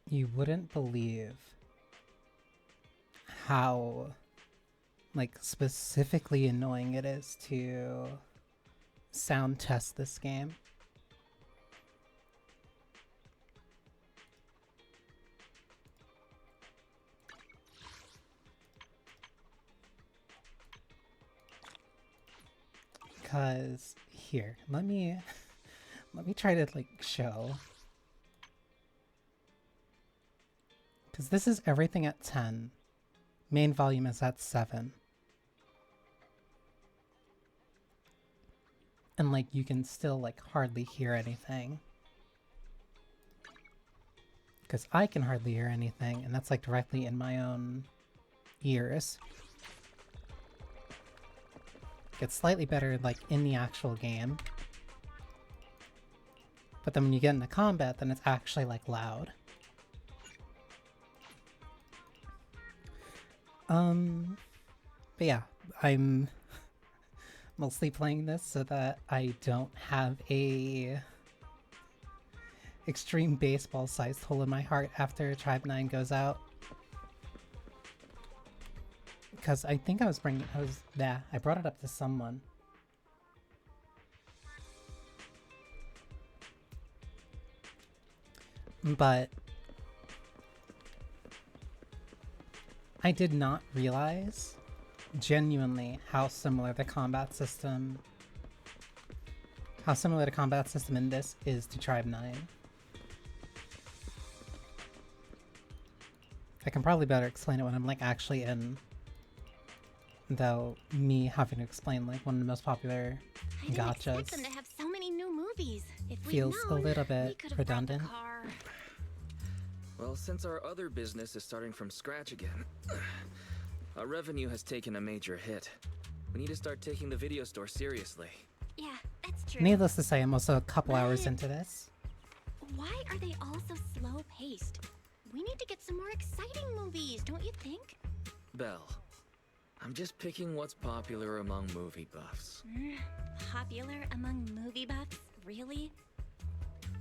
You wouldn't believe how, like, specifically annoying it is to sound test this game. Because here, let me try to like show. Because this is everything at 10. Main volume is at 7. And like you can still like hardly hear anything. Because I can hardly hear anything, and that's like directly in my own ears. Gets slightly better like in the actual game. But then when you get into combat, then it's actually like loud. But yeah, I'm mostly playing this so that I don't have a extreme baseball sized hole in my heart after Tribe 9 goes out. Because I think I brought it up to someone. But I did not realize genuinely how similar the combat system in this is to Tribe 9. I can probably better explain it when I'm like actually in, though me having to explain like one of the most popular gotchas I didn't expect them to have so many new movies. If feels a little bit redundant. Well, since our other business is starting from scratch again, our revenue has taken a major hit. We need to start taking the video store seriously. Yeah, that's true. Needless to say, I'm also a couple hours into this. Why are they all so slow-paced? We need to get some more exciting movies, don't you think? Belle, I'm just picking what's popular among movie buffs. Popular among movie buffs? Really?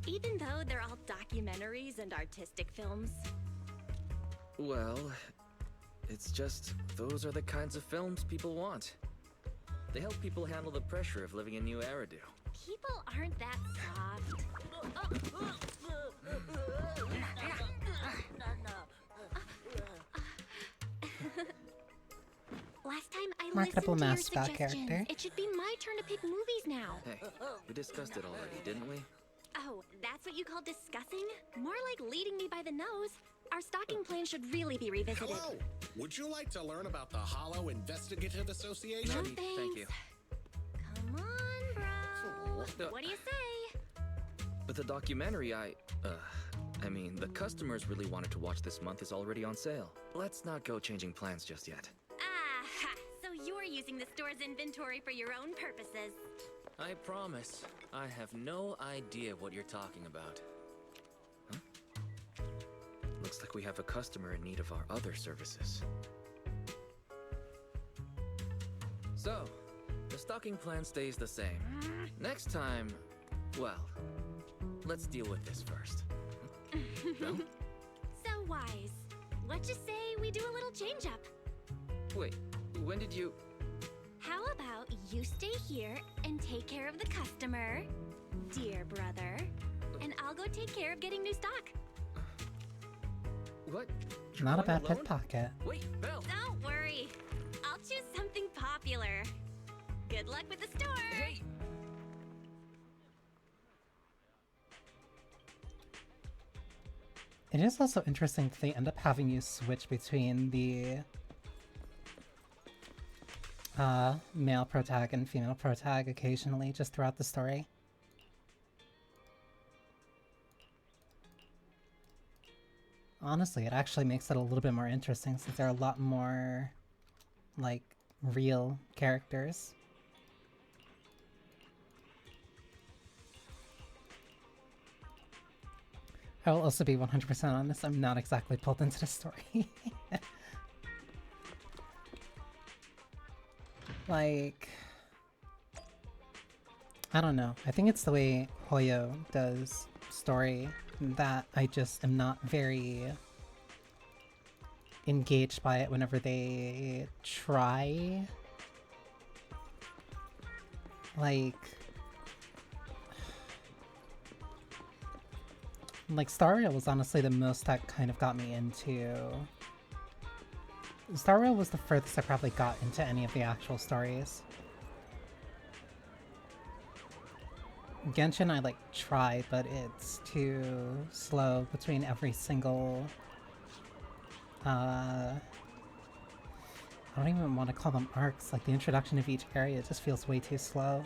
Even though they're all documentaries and artistic films? Well, it's just those are the kinds of films people want. They help people handle the pressure of living in New Eridu. People aren't that soft. Last time I Marketable listened to your mascot suggestions. character. It should be my turn to pick movies now. Hey, we discussed it already, didn't we? Oh, that's what you call discussing? More like leading me by the nose. Our stocking plan should really be revisited. Hello. Would you like to learn about the Hollow Investigative Association? No Thank thanks. you. Come on, bro. What do you say? But the documentary I mean, the customers really wanted to watch this month is already on sale. Let's not go changing plans just yet. Ah, so you're using the store's inventory for your own purposes. I promise, I have no idea what you're talking about. Huh? Looks like we have a customer in need of our other services. So, the stocking plan stays the same. Next time, well, let's deal with this first. No? So wise. What you say we do a little change up? Wait, when did you... How about you stay here and take care of the customer, dear brother, and I'll go take care of getting new stock. What? Not a You're bad going alone? pickpocket. Wait, Belle! Don't worry. I'll choose something popular. Good luck with the store. Hey! It is also interesting that they end up having you switch between the male protag and female protag occasionally just throughout the story. Honestly, it actually makes it a little bit more interesting since there are a lot more, like, real characters. I will also be 100% honest, I'm not exactly pulled into the story. Like, I don't know. I think it's the way Hoyo does story that I just am not very engaged by it whenever they try. Like Star Rail was honestly the most that kind of got me into... Star Rail was the furthest I probably got into any of the actual stories. Genshin I like tried, but it's too slow between every single... I don't even want to call them arcs, like the introduction of each area just feels way too slow.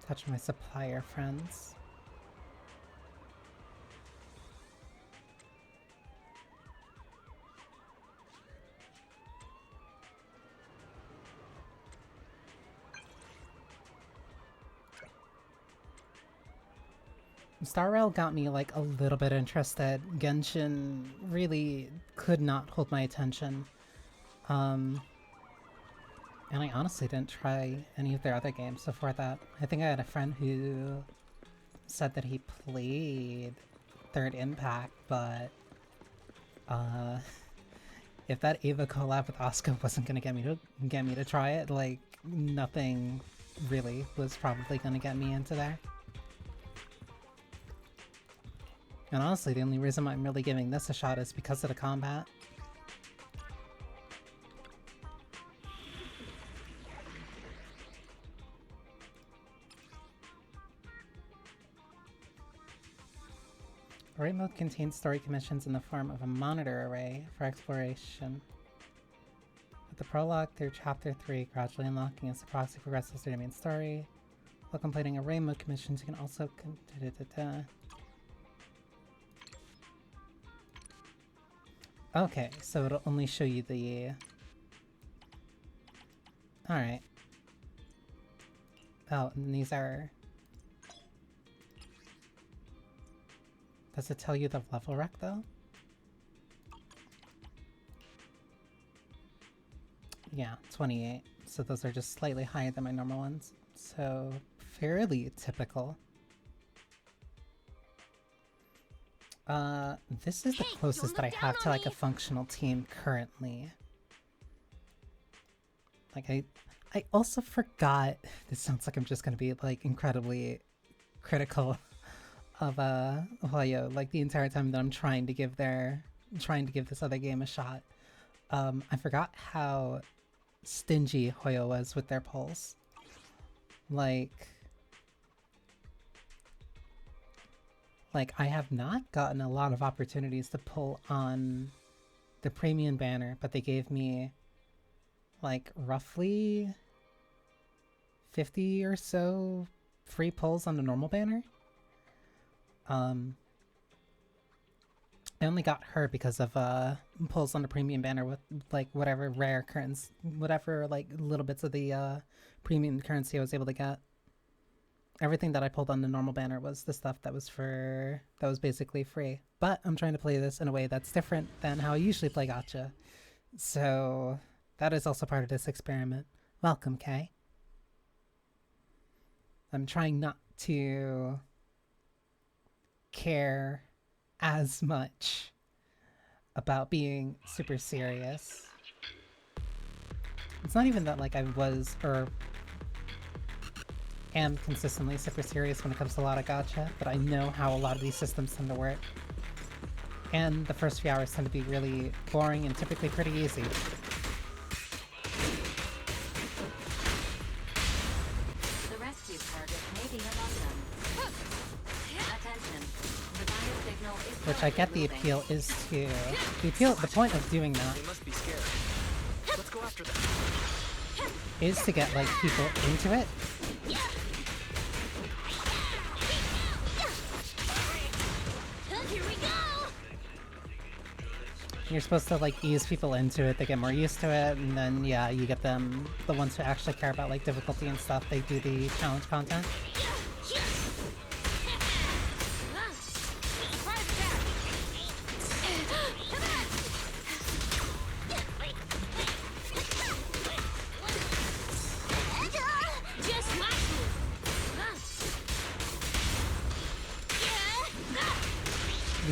Touch my supplier friends. Star Rail got me like a little bit interested. Genshin really could not hold my attention. And I honestly didn't try any of their other games before that. I think I had a friend who said that he played Third Impact, but if that Ava collab with Asuka wasn't gonna get me to try it, like nothing really was probably gonna get me into there. And honestly, the only reason I'm really giving this a shot is because of the combat. Array mode contains story commissions in the form of a monitor array for exploration. With the prologue through chapter 3 gradually unlocking as the proxy progresses through the main story. While completing array mode commissions, you can also... Okay, so it'll only show you the... Alright. Oh, and these are... Does it tell you the level rec though? Yeah, 28. So those are just slightly higher than my normal ones. So fairly typical. This is the closest that I have to like a functional team currently. Like I also forgot, this sounds like I'm just gonna be like incredibly critical of Hoyo, like the entire time that I'm trying to give this other game a shot. I forgot how stingy Hoyo was with their polls. Like I have not gotten a lot of opportunities to pull on the premium banner, but they gave me like roughly 50 or so free pulls on the normal banner. I only got her because of pulls on the premium banner with like whatever rare currency, whatever like little bits of the premium currency I was able to get. Everything that I pulled on the normal banner was the stuff that was basically free. But I'm trying to play this in a way that's different than how I usually play gacha. So that is also part of this experiment. Welcome, Kay. I'm trying not to care as much about being super serious. It's not even that like I was or am consistently super serious when it comes to a lot of gacha, but I know how a lot of these systems tend to work. And the first few hours tend to be really boring and typically pretty easy. The rescue target may be among them. Attention. The biosignal is Which I get the appeal is to... The point of doing that They must be scared. Let's go after them. is to get like people into it. Here we go! You're supposed to like ease people into it, they get more used to it, and then yeah, you get them, the ones who actually care about like difficulty and stuff, they do the challenge content.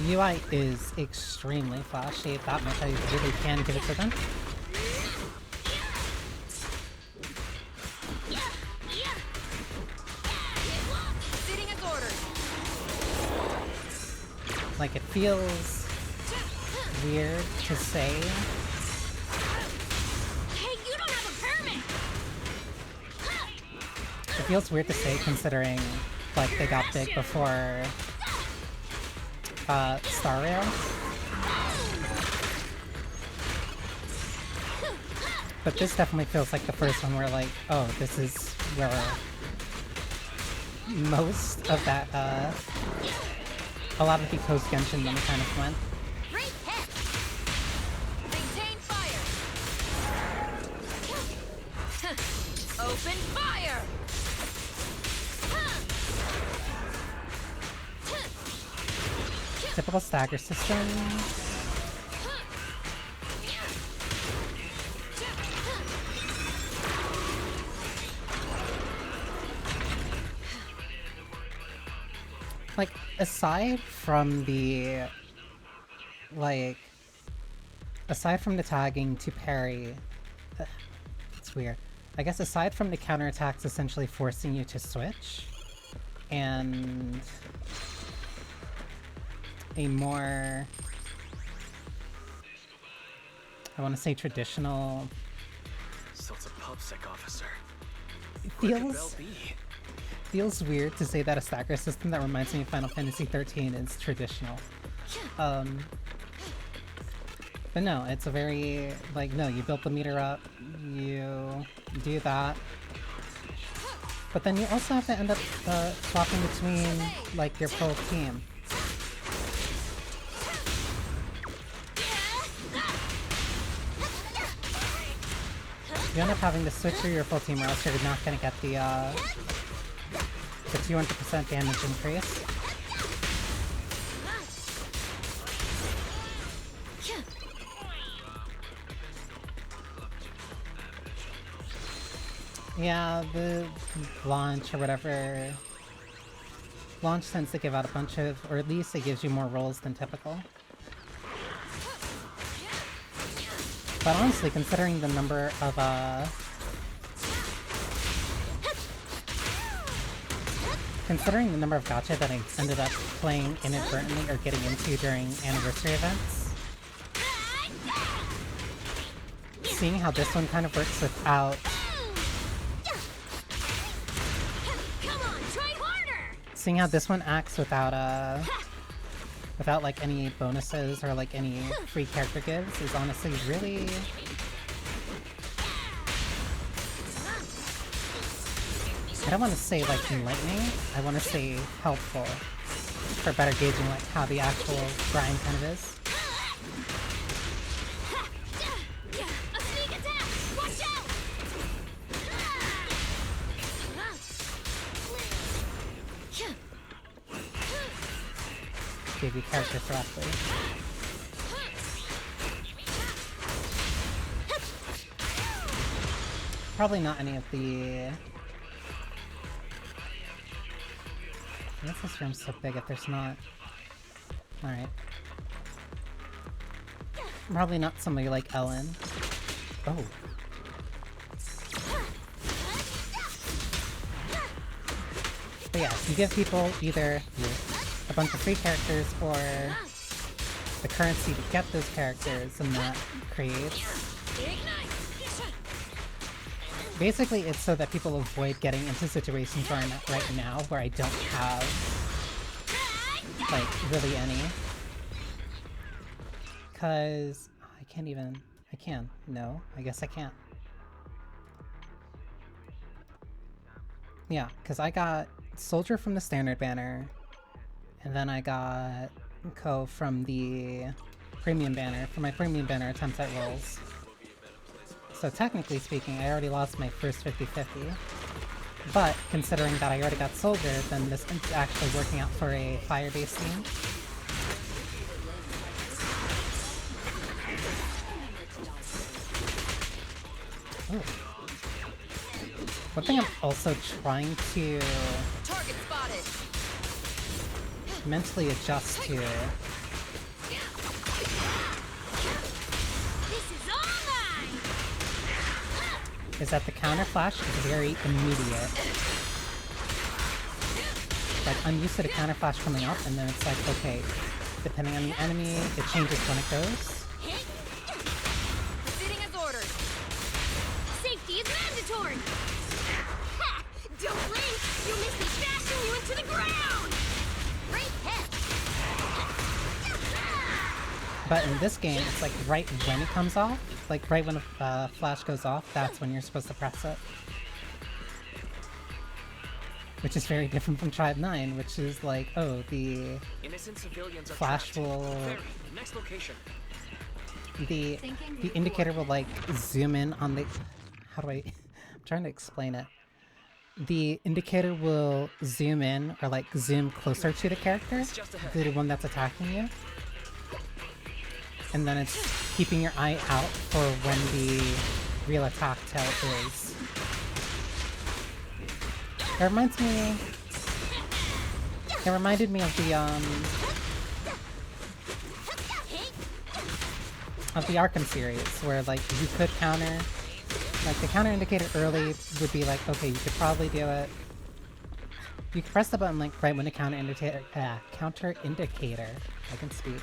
UI is extremely flashy. That much I really can give it to them. Sitting as ordered. Like, it feels weird to say. Hey, you don't have a permit. It feels weird to say considering, like, they got big before Star Rail. But this definitely feels like the first one where, like, oh, this is where most of that, a lot of the Coast Genshin money kind of went. Great hit. Maintain fire. Open fire. Typical stagger system. Like, aside from the, like, aside from the tagging to parry, it's weird. I guess aside from the counterattacks essentially forcing you to switch, and a more, I want to say traditional, So it's a pubsec officer. it Where could Belle feels, be? feels weird to say that a stagger system that reminds me of Final Fantasy 13 is traditional. But no, it's a very, like, no, you built the meter up, you do that, but then you also have to end up swapping between, like, your full team. You end up having to switch to your full team or else you're not gonna get the 200% damage increase. Yeah, the launch or whatever. Launch tends to give out a bunch of, or at least it gives you more rolls than typical. But honestly, considering the number of, considering the number of gacha that I ended up playing inadvertently or getting into during anniversary events, seeing how this one kind of works without, Come on, try harder. seeing how this one acts without, without like any bonuses or like any free character gives is honestly really, I don't want to say like enlightening, I want to say helpful for better gauging like how the actual grind kind of is. A sneak attack. Watch out. Gave you character correctly. Probably not any of the... I guess this room's so big if there's not... Alright. Probably not somebody like Ellen. Oh. But yeah, you give people either a bunch of free characters or the currency to get those characters, and that creates... Basically, it's so that people avoid getting into situations where I'm at right now, where I don't have, like, really any. Cause I can't even... I can. No, I guess I can't. Yeah, because I got Soldier from the standard banner, and then I got Ko from the premium banner, for my premium banner attempts at rolls. So technically speaking, I already lost my first 50-50. But considering that I already got Soldier, then this is actually working out for a fire-based team. Ooh. One thing I'm also trying to Target spotted. mentally adjust to is that the counter flash is very immediate. Like, I'm used to the counter flash coming up, and then it's like, okay, depending on the enemy, it changes when it goes. Proceeding as ordered. Safety is mandatory. Ha! Don't blink! You'll miss me smashing you into the ground! Great hit! But in this game, it's like right when it comes off, like right when a flash goes off, that's when you're supposed to press it. Which is very different from Tribe 9, which is like, oh, the Innocent civilians are flash trapped. will... Ferry, next location. The indicator will like zoom in on the... How do I... I'm trying to explain it. The indicator will zoom in or like zoom closer to the character, to the one that's attacking you. And then it's keeping your eye out for when the real attack tail is. It reminds me... It reminded me of the Arkham series, where like you could counter... Like the counter indicator early would be like, okay, you could probably do it. You could press the button like right when the counter indicator... I can speak.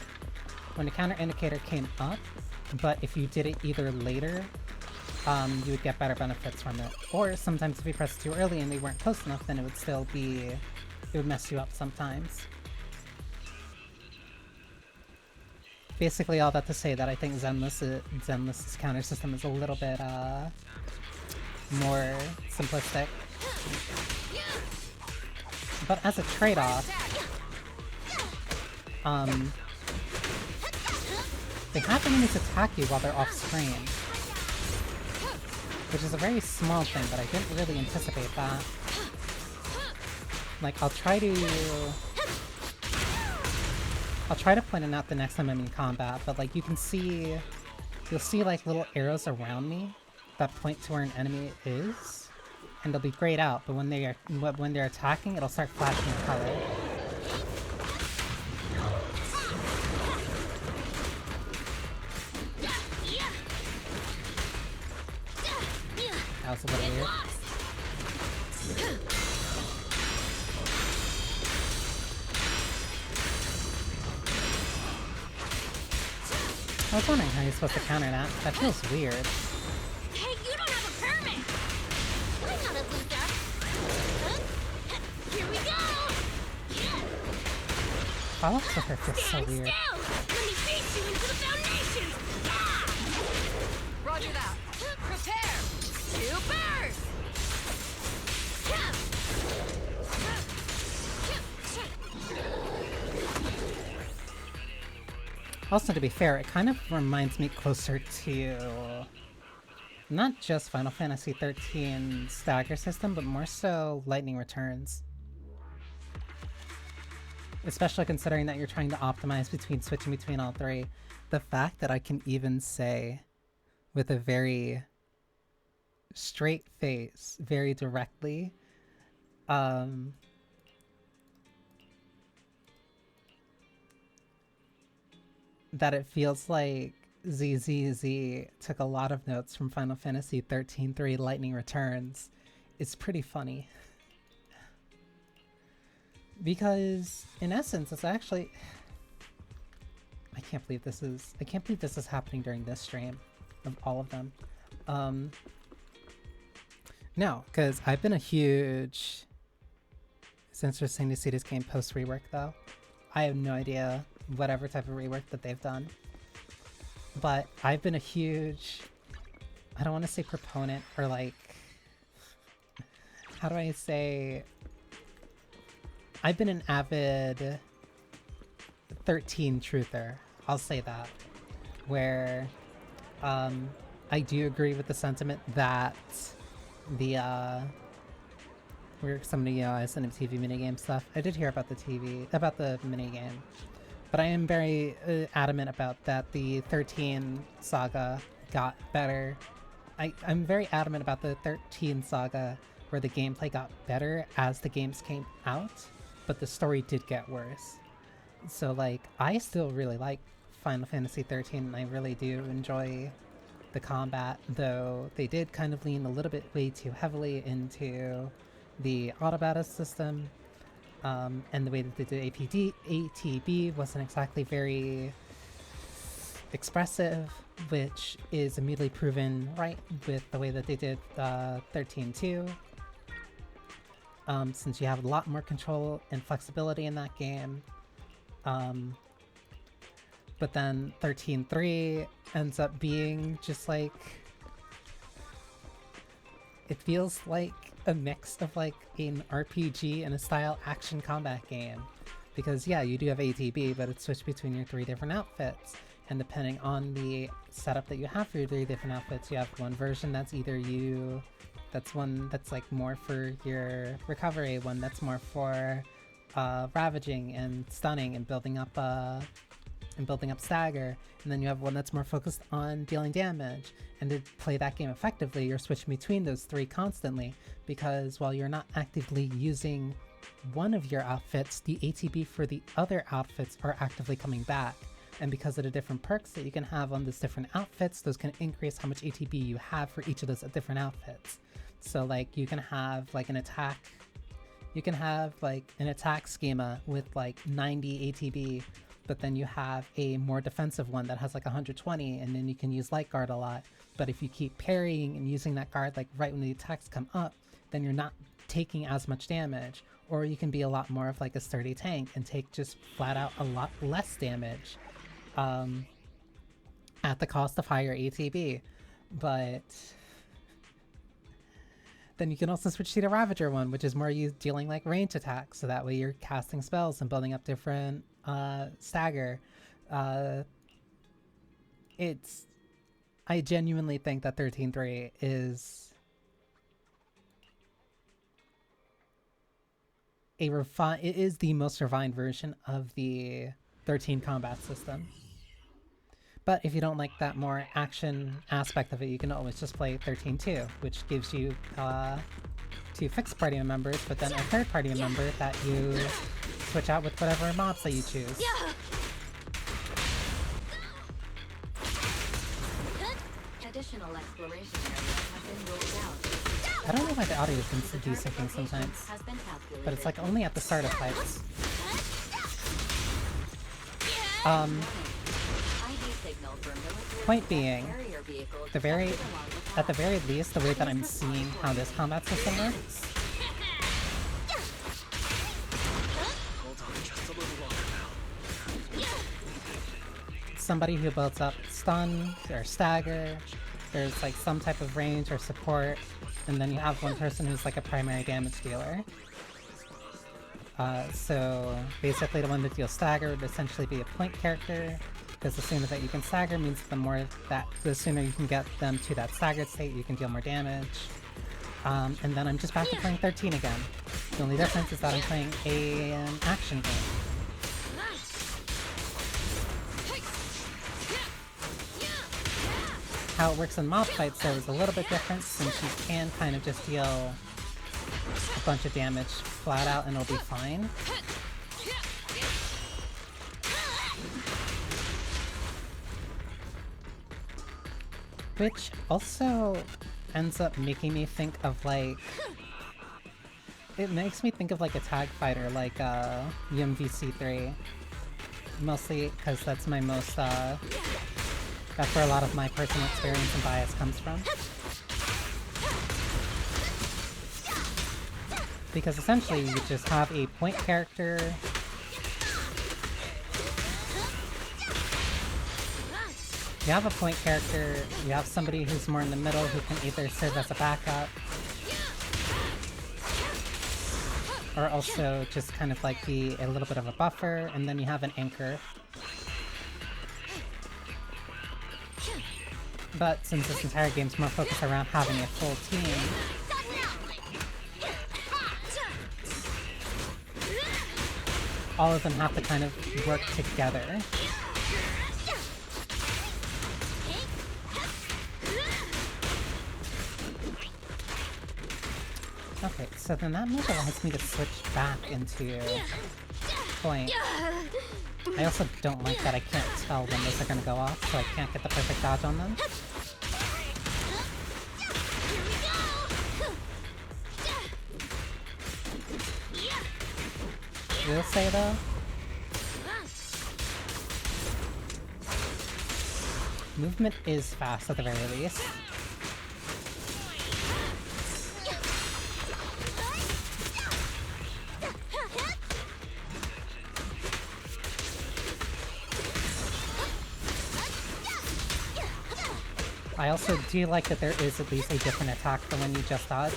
When the counter indicator came up, but if you did it either later, you would get better benefits from it. Or sometimes if you pressed too early and they weren't close enough, then it would still be... It would mess you up sometimes. Basically all that to say that I think Zenless's counter system is a little bit, more simplistic. But as a trade-off, they have enemies attack you while they're off-screen. Which is a very small thing, but I didn't really anticipate that. Like, I'll try to point it out the next time I'm in combat, but like, you'll see like little arrows around me that point to where an enemy is, and they'll be grayed out, but when they're attacking, it'll start flashing in color. That was a little weird. I was wondering how you're supposed to counter that. That feels weird. Hey, you don't have a permit! I'm not a loser! Huh? Here we go! Follow up to her feels so Stand weird. still! Let me beat you into the foundations! Ah! Roger that. Prepare. To burst! Also, to be fair, it kind of reminds me closer to not just Final Fantasy XIII's stagger system, but more so Lightning Returns. Especially considering that you're trying to optimize switching between all three. The fact that I can even say with a very straight face, very directly, that it feels like ZZZ took a lot of notes from Final Fantasy XIII-3 Lightning Returns is pretty funny. Because, in essence, it's actually... I can't believe this is happening during this stream of all of them. No, because I've been a huge... It's interesting to see this game post-rework, though. I have no idea whatever type of rework that they've done. But I've been a huge... I don't want to say proponent, or like... How do I say... I've been an avid 13 truther. I'll say that. Where I do agree with the sentiment that the somebody sent him TV minigame stuff. I did hear about the minigame. But I am very adamant about that the 13 saga got better. I'm very adamant about the 13 saga where the gameplay got better as the games came out, but the story did get worse. So like, I still really like Final Fantasy 13 and I really do enjoy the combat, though they did kind of lean a little bit way too heavily into the auto battle system. And the way that they did ATB wasn't exactly very expressive, which is immediately proven right with the way that they did 13-2. Since you have a lot more control and flexibility in that game. But then 13-3 ends up being just like... It feels like a mix of like an RPG and a style action combat game. Because yeah, you do have ATB, but it's switched between your 3 different outfits. And depending on the setup that you have for your 3 different outfits, you have one version that's either you... That's one that's like more for your recovery, one that's more for ravaging and stunning and building up stagger, and then you have one that's more focused on dealing damage. And to play that game effectively, you're switching between those 3 constantly, because while you're not actively using one of your outfits, the ATB for the other outfits are actively coming back. And because of the different perks that you can have on those different outfits, those can increase how much ATB you have for each of those different outfits. So like you can have like an attack schema with like 90 ATB, but then you have a more defensive one that has like 120, and then you can use light guard a lot. But if you keep parrying and using that guard like right when the attacks come up, then you're not taking as much damage. Or you can be a lot more of like a sturdy tank and take just flat out a lot less damage at the cost of higher ATB. But then you can also switch to the Ravager one, which is more you dealing like range attacks, so that way you're casting spells and building up different stagger. I genuinely think that 13-3 is it is the most refined version of the 13 combat system. But if you don't like that more action aspect of it, you can always just play 13-2, which gives you 2 fixed party members, but then a third party member that you switch out with whatever mobs that you choose. Additional exploration areas have been rolled out. I don't know why the audio seems to do something sometimes, but it's like only at the start of fights. Point being, at the very least, the way that I'm seeing how this combat system works, somebody who builds up stun or stagger, there's like some type of range or support, and then you have one person who's like a primary damage dealer. So basically the one that deals stagger would essentially be a point character, because the sooner that you can stagger means the sooner you can get them to that staggered state, you can deal more damage. And then I'm just back to playing 13 again. The only difference is that I'm playing an action game. How it works in mob fights though is a little bit different, since you can kind of just deal a bunch of damage flat out and it'll be fine. Which also ends up making me think of like... It makes me think of like a tag fighter like UMVC3. Mostly because that's my most... that's where a lot of my personal experience and bias comes from. Because essentially you just have a point character. You have a point character, you have somebody who's more in the middle who can either serve as a backup, or also just kind of like be a little bit of a buffer, and then you have an anchor. But since this entire game's more focused around having a full team, all of them have to kind of work together. Okay, so then that move allows me to switch back into point. I also don't like that I can't tell when those are gonna go off, so I can't get the perfect dodge on them. will say though, movement is fast at the very least. I also do like that there is at least a different attack for when you just dodge.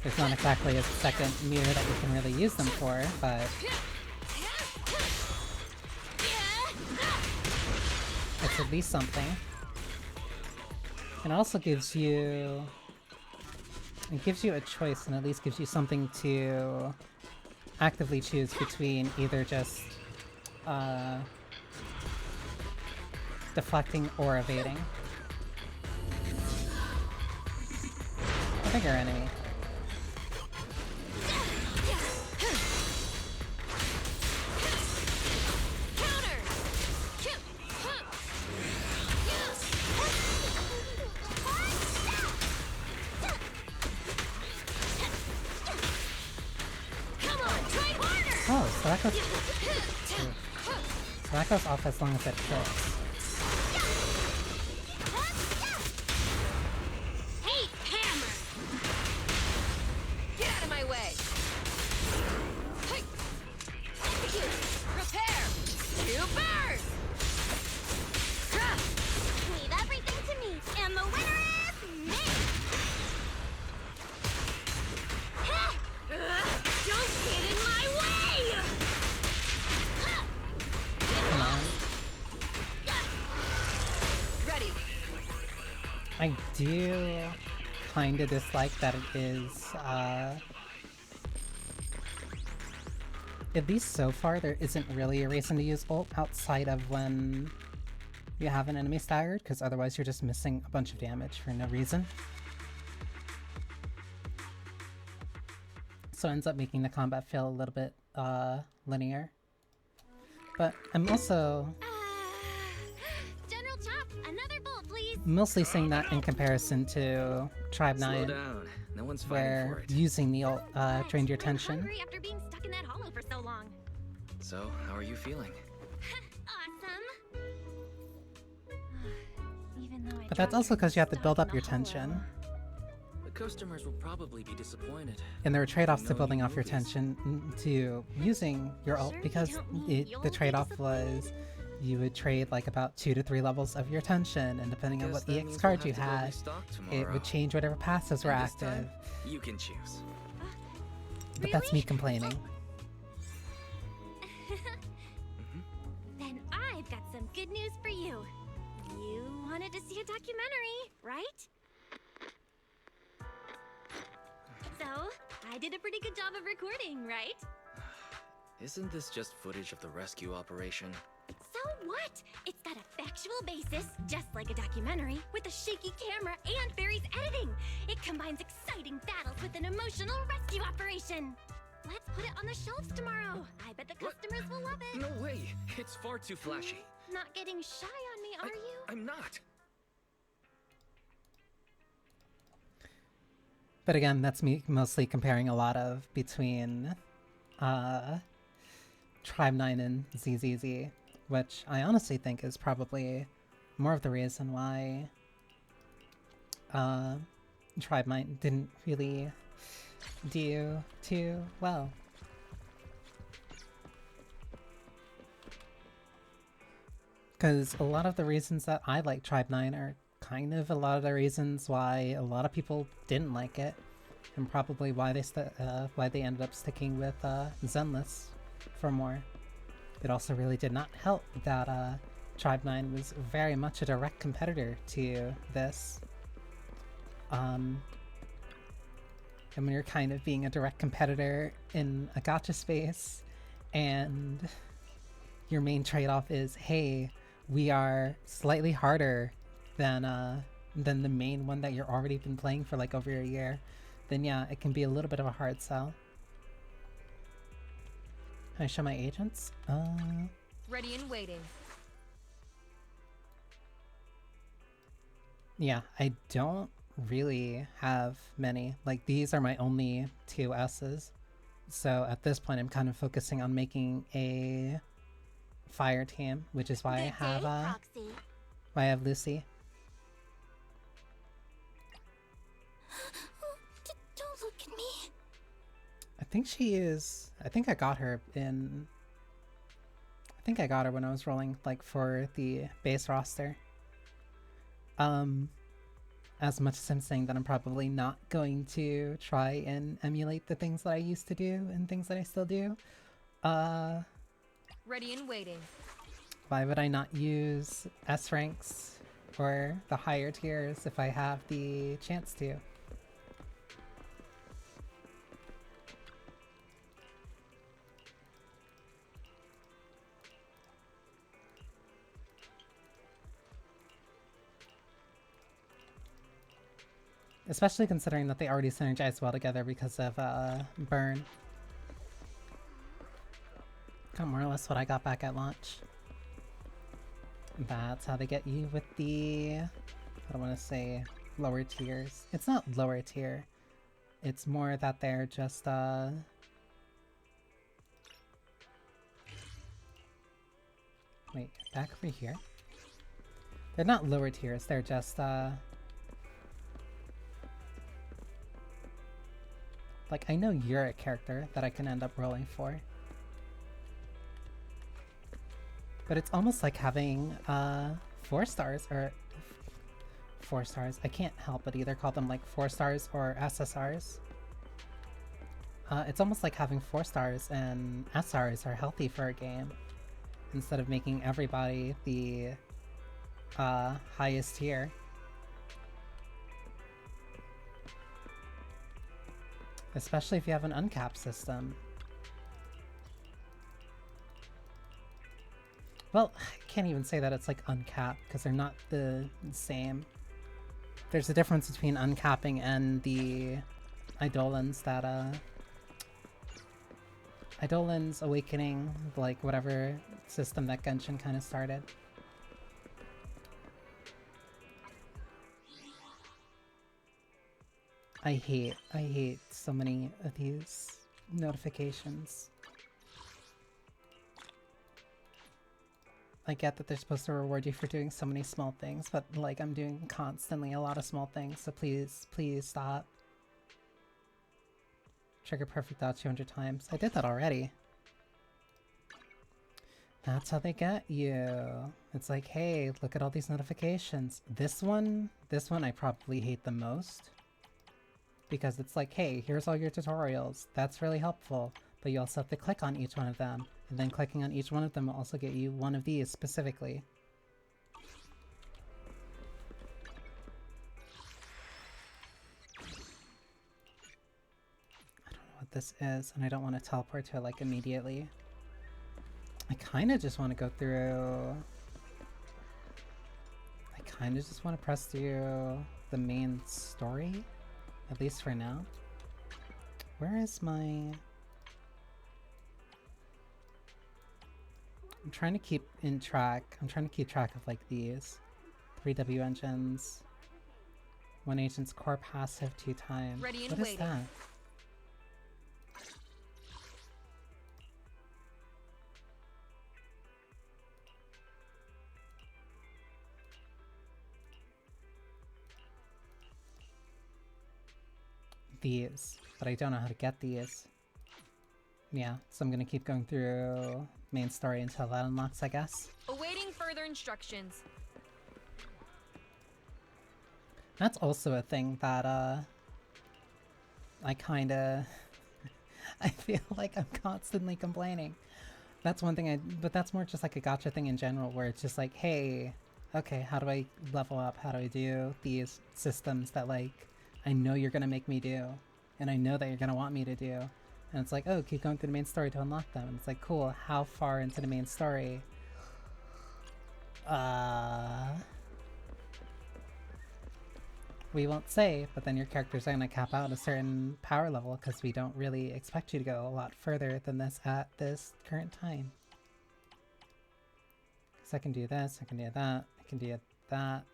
There's not exactly a second mirror that you can really use them for, but it's at least something. And it also gives you... It gives you a choice and at least gives you something to actively choose between either just deflecting or evading. A bigger enemy. Oh, so that goes... So that goes off as long as it fits. Hey, hammer! Get out of my way! Hey! Execute! Repair! You burn! Leave everything to me, and the winner is me! Don't get in my way! Come on. Ready. I do kinda dislike that it is, at least so far, there isn't really a reason to use ult outside of when you have an enemy staggered, because otherwise you're just missing a bunch of damage for no reason. So it ends up making the combat feel a little bit, linear. But I'm also General Chop, another bolt, please. mostly saying that in comparison to Tribe Slow 9, down. No one's fighting for where it. using the ult drained your I'm tension. hungry after being stuck in that hollow for so long. So, how are you feeling? Awesome. Even though I But that's dropped also her because you have to stuck build in up the your hollow. tension. The customers will probably be disappointed. And there are trade-offs to No, building you off your movies. tension to using your ult, Sure you because don't mean you'll the be trade-off disappointed? was you would trade like about 2 to 3 levels of your tension, and depending on Guess what that EX means card we'll you have to go had, restock it tomorrow. would change whatever passes were And this time, active. you can choose. But that's me Really? complaining. Then I've got some good news for you. You wanted to see a documentary, right? So, I did a pretty good job of recording, right? Isn't this just footage of the rescue operation? So what? It's got a factual basis, just like a documentary, with a shaky camera and Barry's editing. It combines exciting battles with an emotional rescue operation. Let's put it on the shelves tomorrow. I bet the What? customers will love it. No way! It's far too flashy. Not getting shy on me, are you? I'm not. But again, that's me mostly comparing a lot of between Tribe 9 and ZZZ, which I honestly think is probably more of the reason why Tribe 9 didn't really do too well. Because a lot of the reasons that I like Tribe 9 are kind of a lot of the reasons why a lot of people didn't like it, and probably why they ended up sticking with Zenless for more. It also really did not help that Tribe 9 was very much a direct competitor to this. And when you're kind of being a direct competitor in a gacha space, and your main trade-off is, hey, we are slightly harder than the main one that you're already been playing for like over a year, then yeah, it can be a little bit of a hard sell. Can I show my agents? Ready and waiting. Yeah, I don't really have many. Like, these are my only two S's. So at this point, I'm kind of focusing on making a fire team, which is why I have Lucy. Don't look at me. I think she is. I think I got her in. I think I got her when I was rolling like for the base roster. As much as I'm saying that I'm probably not going to try and emulate the things that I used to do and things that I still do. Ready and waiting. Why would I not use S ranks or the higher tiers if I have the chance to? Especially considering that they already synergize well together because of Burn. Got more or less what I got back at launch. That's how they get you with the, I don't want to say lower tiers. It's not lower tier. It's more that they're just wait, back over here. They're not lower tiers, they're just like, I know you're a character that I can end up rolling for. But it's almost like having 4 stars, or 4 stars. I can't help but either call them like 4 stars or SSRs. It's almost like having 4 stars and SRs are healthy for a game, instead of making everybody the highest tier. Especially if you have an uncapped system. Well, I can't even say that it's like uncapped, because they're not the same. There's a difference between uncapping and the Eidolons that, Eidolons Awakening, like whatever system that Genshin kind of started. I hate so many of these notifications. I get that they're supposed to reward you for doing so many small things, but like, I'm doing constantly a lot of small things, so please, please stop. Trigger perfect dot 200 times. I did that already. That's how they get you. It's like, hey, look at all these notifications. This one I probably hate the most. Because it's like, hey, here's all your tutorials. That's really helpful. But you also have to click on each one of them. And then clicking on each one of them will also get you one of these specifically. I don't know what this is, and I don't want to teleport to it like immediately. I kind of just want to go through... I kind of just want to press through the main story. At least for now. Where is my... I'm trying to keep track of like these. 3 W engines. 1 agent's core passive 2 times. Ready and what is waiting. that? These, but I don't know how to get these. Yeah, so I'm gonna keep going through main story until that unlocks, I guess. Awaiting further instructions. That's also a thing that, I kinda... I feel like I'm constantly complaining. That's one thing but that's more just like a gacha thing in general, where it's just like, hey, okay, how do I level up? How do I do these systems that, like, I know you're gonna make me do, and I know that you're gonna want me to do. And it's like, oh, keep going through the main story to unlock them. And it's like, cool, how far into the main story? We won't say, but then your characters are gonna cap out a certain power level, because we don't really expect you to go a lot further than this at this current time. Because I can do this, I can do that, I can do that.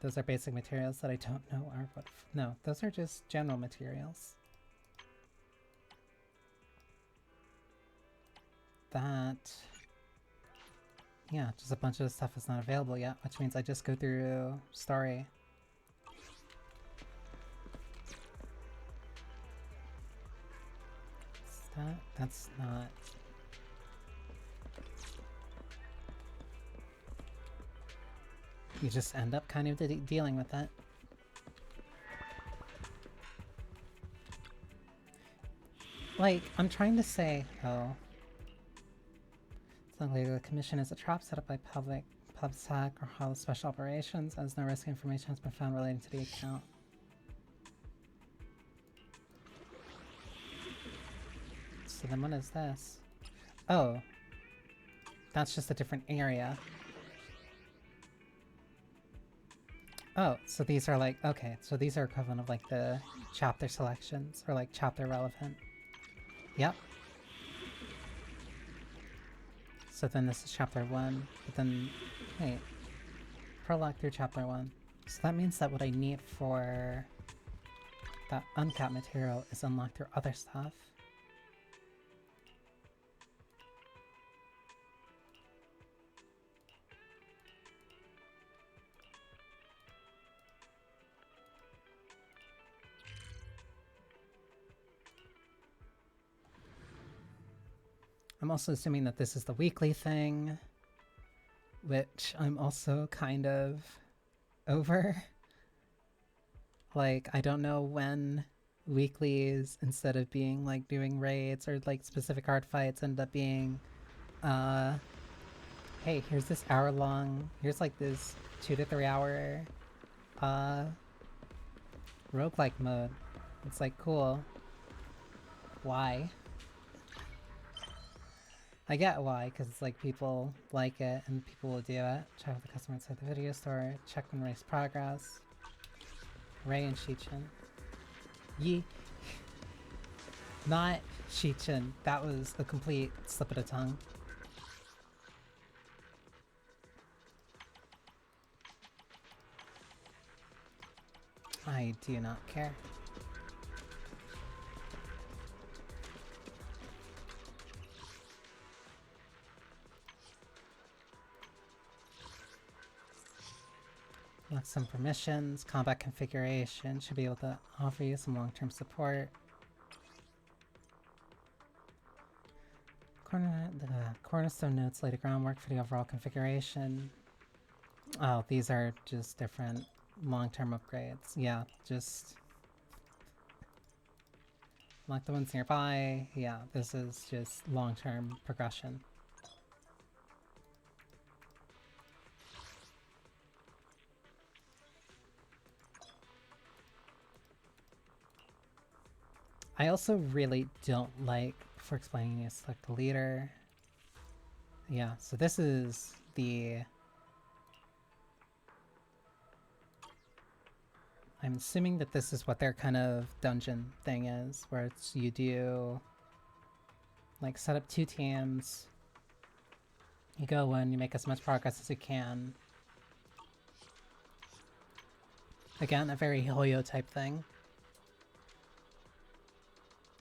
Those are basic materials that I don't know are what. No, those are just general materials. That. Yeah, just a bunch of stuff is not available yet, which means I just go through story. That's not. You just end up kind of dealing with it. Like, I'm trying to say, oh. It's likely the commission is a trap set up by PubSec or Hollow Special Operations, as no risk information has been found relating to the account. So then what is this? Oh. That's just a different area. Oh, so these are like, okay, so these are equivalent of like the chapter selections, or like chapter relevant. Yep. So then this is chapter 1, but then, wait, prologue through chapter 1. So that means that what I need for that uncapped material is unlocked through other stuff. I'm also assuming that this is the weekly thing, which I'm also kind of over. Like, I don't know when weeklies, instead of being like doing raids or like specific hard fights, end up being, hey, here's this hour-long, here's like this 2 to 3 hour, roguelike mode. It's like, cool. Why? I get why, because it's like people like it and people will do it. Check with the customer inside the video store, check when race progress. Ray and Shichen. Yee. Not Shichen. That was a complete slip of the tongue. I do not care. Lock some permissions, combat configuration, should be able to offer you some long-term support. The cornerstone notes lay the groundwork for the overall configuration. Oh, these are just different long-term upgrades. Yeah, just lock the ones nearby. Yeah, this is just long-term progression. I also really don't like, for explaining you select the leader. Yeah, so this is the... I'm assuming that this is what their kind of dungeon thing is, where it's you do... like, set up 2 teams. You go in, you make as much progress as you can. Again, a very Hoyo type thing.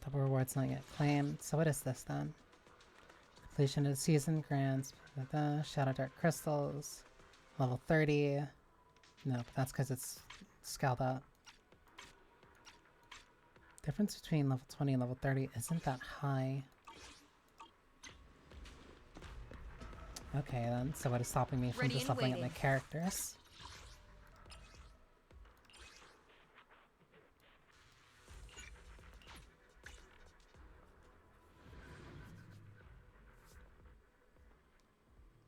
Double rewards not yet claimed. So what is this then? Completion of the season grants. Shadow Dark Crystals. Level 30. No, but that's because it's scaled up. Difference between level 20 and level 30 isn't that high. Okay then, so what is stopping me from just leveling up my characters?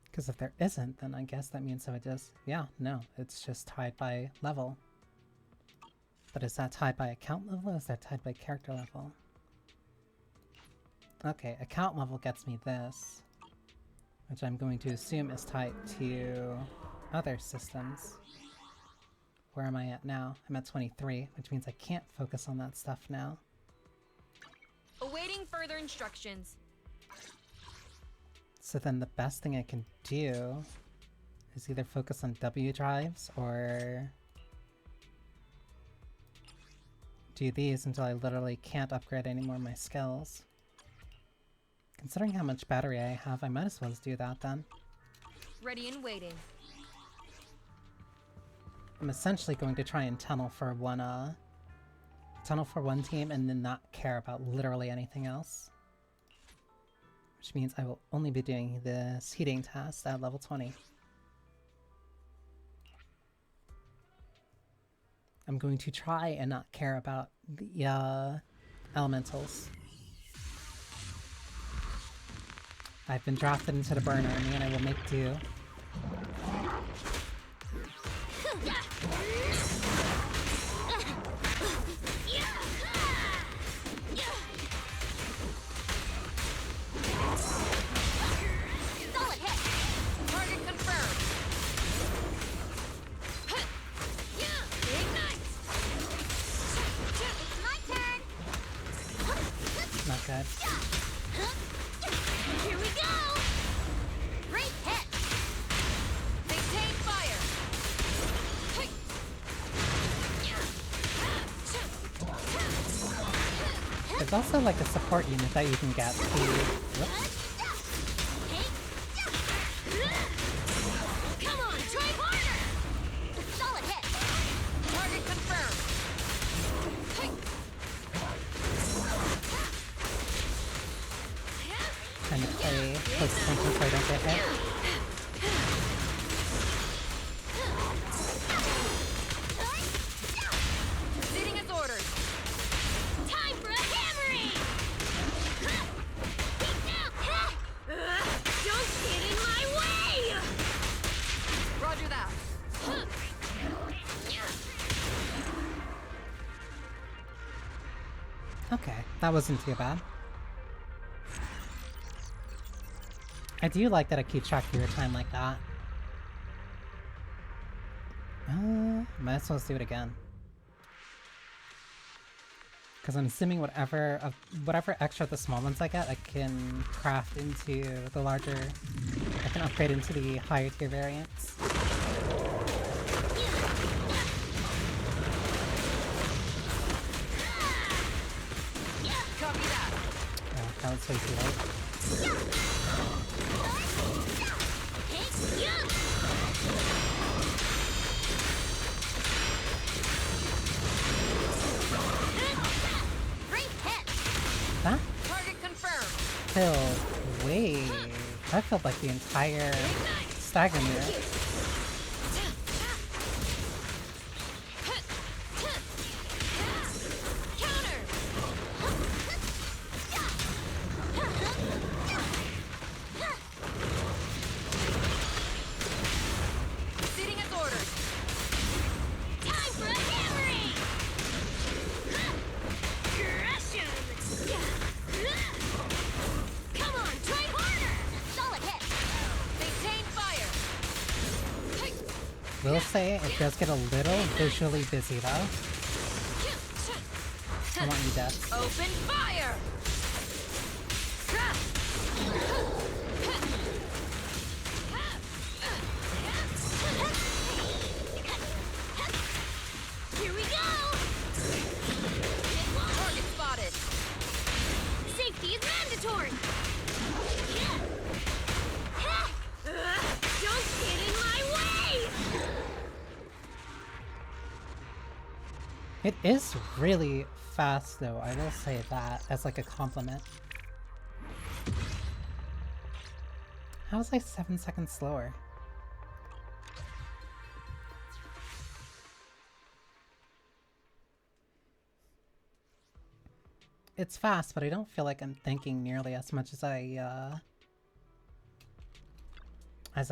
Because if there isn't, then I guess that means I would just... yeah, no, it's just tied by level. But is that tied by account level, or is that tied by character level? Okay, account level gets me this. Which I'm going to assume is tied to other systems. Where am I at now? I'm at 23, which means I can't focus on that stuff now. Awaiting further instructions. So then the best thing I can do is either focus on W drives or do these until I literally can't upgrade any more of my skills. Considering how much battery I have, I might as well just do that then. Ready and waiting. I'm essentially going to try and tunnel for one team and then not care about literally anything else. Which means I will only be doing this heating test at level 20. I'm going to try and not care about the elementals. I've been drafted into the burner army and I will make do. Solid hit. Target confirmed. Ignite. It's my turn. Not good. Here we go. Great hit. Maintain fire. There's also like a support unit that you can get to... Whoops. Come on, try harder. Solid hit. Target confirmed. Trying to play close attention so I don't get hit. Proceeding as ordered. Time for a hammering! Don't get in my way! Roger that. Okay, that wasn't too bad. I do like that it keeps track of your time like that. Might as well do it again. Because I'm assuming whatever extra the small ones I get, I can craft into the larger... I can upgrade into the higher tier variants. Copy that. Oh, that was way too late. Great hit. That Target confirmed. filled way... That felt like the entire stagger mirror. Counter. Proceeding as ordered. Time for a hammering! Crush 'em! Come on, try harder. Solid hit. Maintain fire. Will say it does get a little visually busy though. I want you dead. Open fire. Here we go! Target spotted. Safety is mandatory! Don't get in my way! It is really fast though, I will say that as like a compliment. How was I 7 seconds slower? It's fast, but I don't feel like I'm thinking nearly as much as I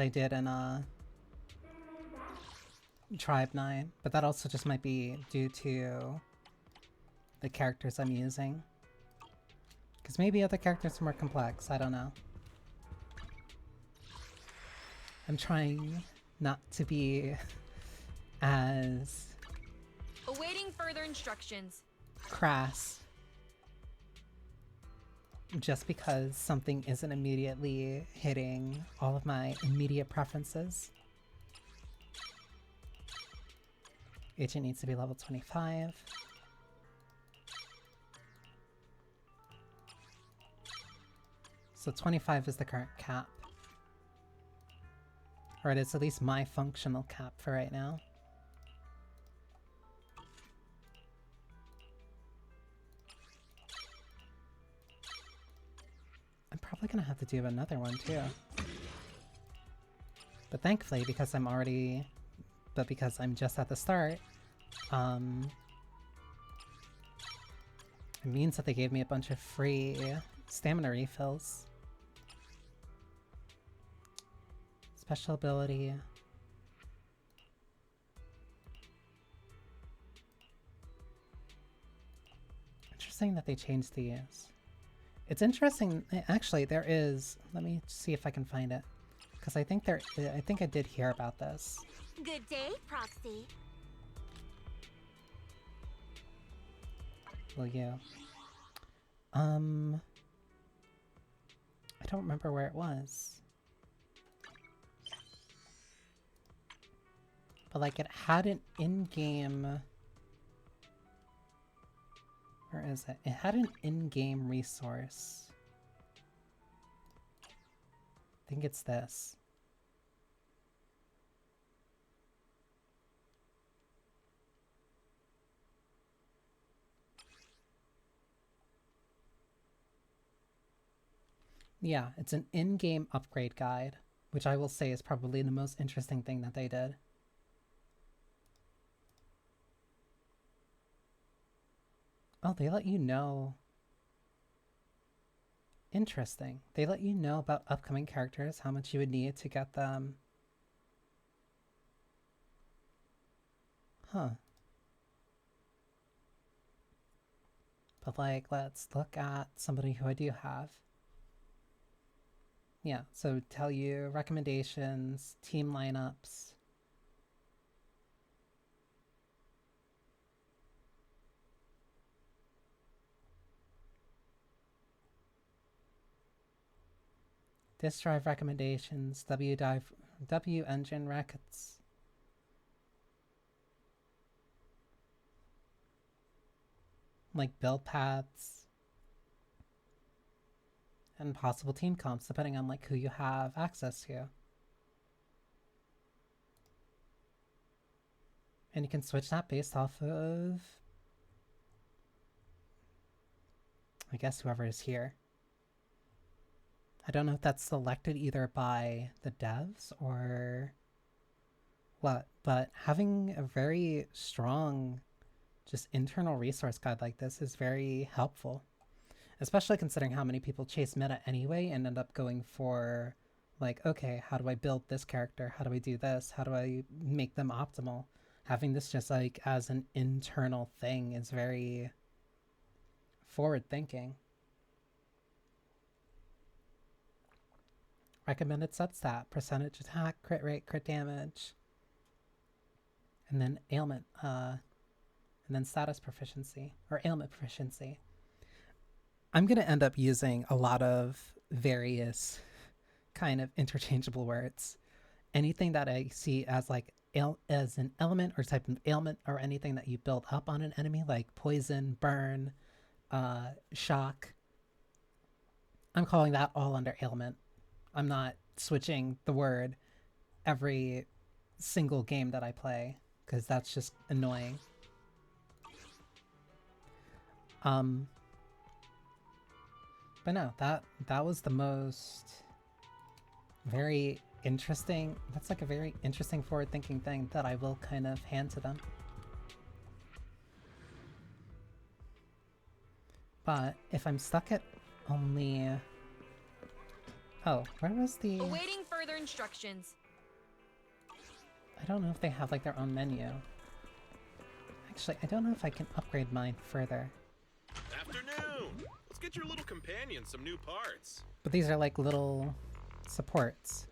did in Tribe 9, but that also just might be due to the characters I'm using. Because maybe other characters are more complex, I don't know. I'm trying not to be as Awaiting further instructions. crass just because something isn't immediately hitting all of my immediate preferences. Agent needs to be level 25. So 25 is the current cap. Or it is at least my functional cap for right now. I'm probably gonna have to do another one too. But thankfully, because I'm just at the start, it means that they gave me a bunch of free stamina refills. Special ability. Interesting that they changed these. It's interesting, actually there is, let me see if I can find it. Because I think I did hear about this. Good day, Proxy. Will you? I don't remember where it was. But like it had an in-game... Where is it? It had an in-game resource. I think it's this. Yeah, it's an in-game upgrade guide, which I will say is probably the most interesting thing that they did. Oh, they let you know. Interesting. They let you know about upcoming characters, how much you would need to get them. Huh. But like, let's look at somebody who I do have. Yeah, so tell you recommendations, team lineups. Disk drive recommendations, W engine records. Like build paths. And possible team comps depending on like who you have access to. And you can switch that based off of, I guess, whoever is here. I don't know if that's selected either by the devs or what, but having a very strong just internal resource guide like this is very helpful. Especially considering how many people chase meta anyway and end up going for, like, okay, how do I build this character? How do I do this? How do I make them optimal? Having this just, like, as an internal thing is very forward-thinking. Recommended set stat, percentage attack, crit rate, crit damage. And then ailment, and then status proficiency, or ailment proficiency. I'm going to end up using a lot of various kind of interchangeable words. Anything that I see as like as an element or type of ailment or anything that you build up on an enemy, like poison, burn, shock, I'm calling that all under ailment. I'm not switching the word every single game that I play because that's just annoying. But no, that was the most very interesting, that's like a very interesting forward-thinking thing that I will kind of hand to them. But if I'm stuck at only... Oh, where was the... Awaiting further instructions. I don't know if they have like their own menu. Actually, I don't know if I can upgrade mine further. Afternoon! Let's get your little companion some new parts. But these are like little supports.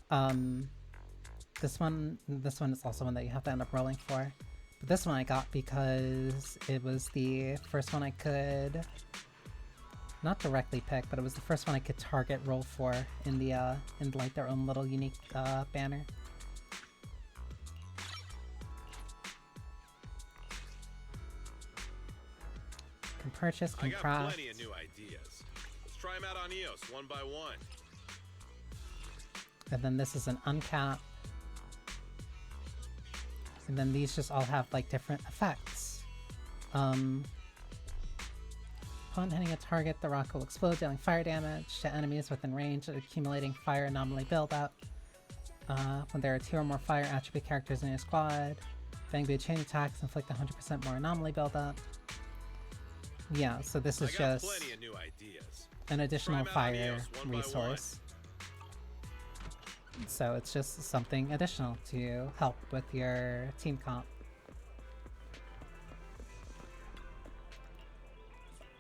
This one is also one that you have to end up rolling for. But this one I got because it was the first one I could not directly pick, but it was the first one I could target roll for in the in like their own little unique banner. Can purchase, can I got craft. plenty of new ideas. Let's try them out on Eos one by one. And then this is an uncap. And then these just all have like different effects. Upon hitting a target, the rocket will explode, dealing fire damage to enemies within range, accumulating fire anomaly buildup. When there are 2 or more fire attribute characters in your squad, Bangbu chain attacks inflict 100% more anomaly buildup. Yeah, so this is I got just plenty of new ideas. an additional Try 'em out on fire Eos one by resource. So it's just something additional to help with your team comp.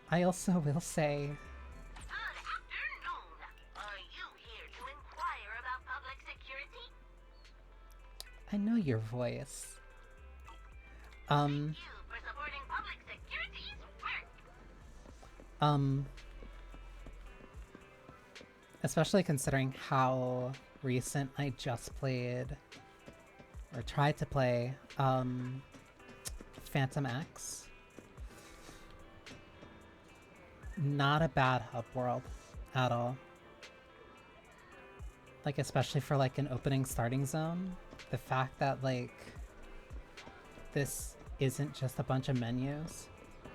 I also will say, Good afternoon. Are you here to inquire about public security? I know your voice. You for supporting public security's work. Especially considering how recent I just played, or tried to play, Phantom X. Not a bad hub world at all. Like, especially for like an opening starting zone. The fact that like this isn't just a bunch of menus.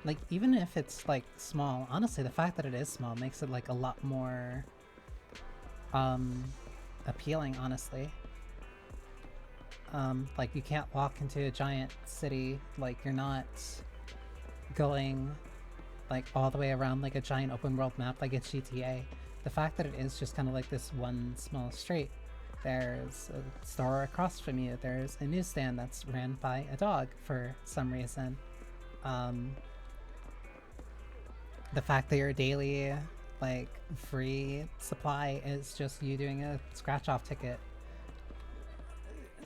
Like, even if it's like small, honestly, the fact that it is small makes it like a lot more appealing, honestly. Like, you can't walk into a giant city, like you're not going like all the way around like a giant open world map like it's GTA. The fact that it is just kind of like this one small street. There's a store across from you, there's a newsstand that's ran by a dog for some reason. The fact that your daily like free supply is just you doing a scratch off ticket.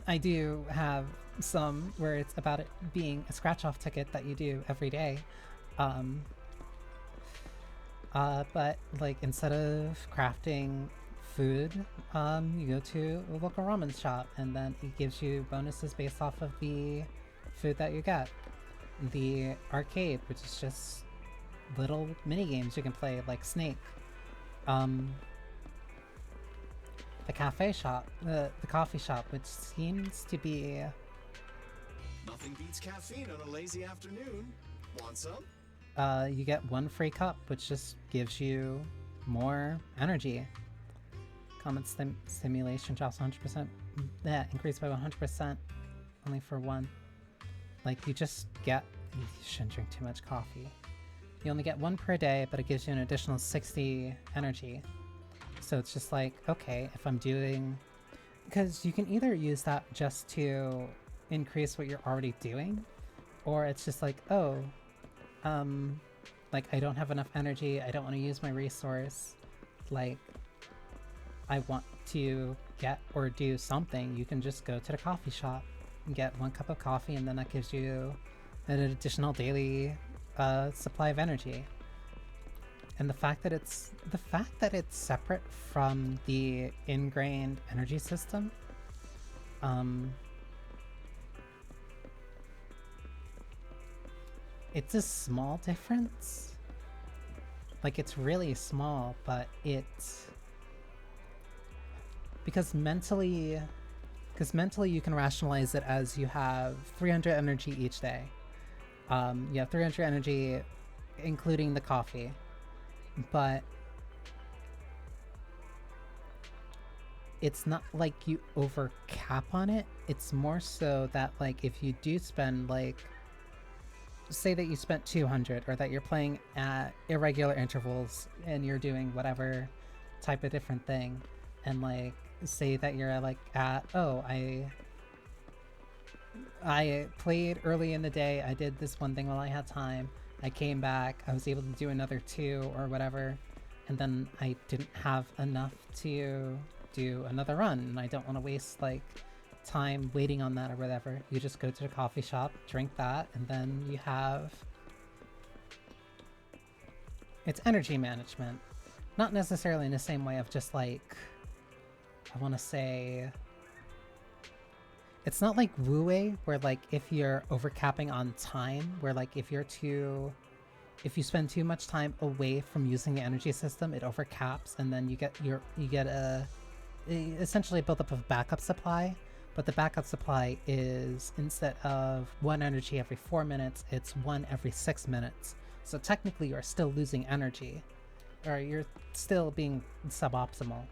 I do have some where it's about it being a scratch off ticket that you do every day. But like, instead of crafting food, you go to a local ramen shop and then it gives you bonuses based off of the food that you get. The arcade, which is just little mini games you can play like Snake. The cafe shop, the coffee shop, which seems to be Nothing beats caffeine on a lazy afternoon. Want some? you get 1 free cup, which just gives you more energy. Common stimulation drops 100%. Yeah, increased by 100%. Only for 1. Like, you just get... You shouldn't drink too much coffee. You only get 1 per day, but it gives you an additional 60 energy. So it's just like, okay, if I'm doing... Because you can either use that just to increase what you're already doing, or it's just like, oh, like, I don't have enough energy, I don't want to use my resource, like, I want to get or do something. You can just go to the coffee shop and get 1 cup of coffee, and then that gives you an additional daily supply of energy. And the fact that it's separate from the ingrained energy system, it's a small difference. Like, it's really small, but it's because mentally you can rationalize it as you have 300 energy each day. You have 300 energy including the coffee, but it's not like you over cap on it. It's more so that, like, if you do spend, like, say that you spent 200, or that you're playing at irregular intervals and you're doing whatever type of different thing, and like, say that you're like at, oh, I played early in the day, I did this one thing while I had time, I came back, I was able to do another 2 or whatever, and then I didn't have enough to do another run, and I don't want to waste like time waiting on that or whatever. You just go to the coffee shop, drink that, and then you have... It's energy management. Not necessarily in the same way of just like... I want to say... It's not like Wu-Wei, where like if you're overcapping on time, where like if you're too if you spend too much time away from using the energy system, it overcaps, and then you get essentially a buildup of backup supply. But the backup supply is, instead of 1 energy every 4 minutes, it's 1 every 6 minutes. So technically you're still losing energy, or you're still being suboptimal.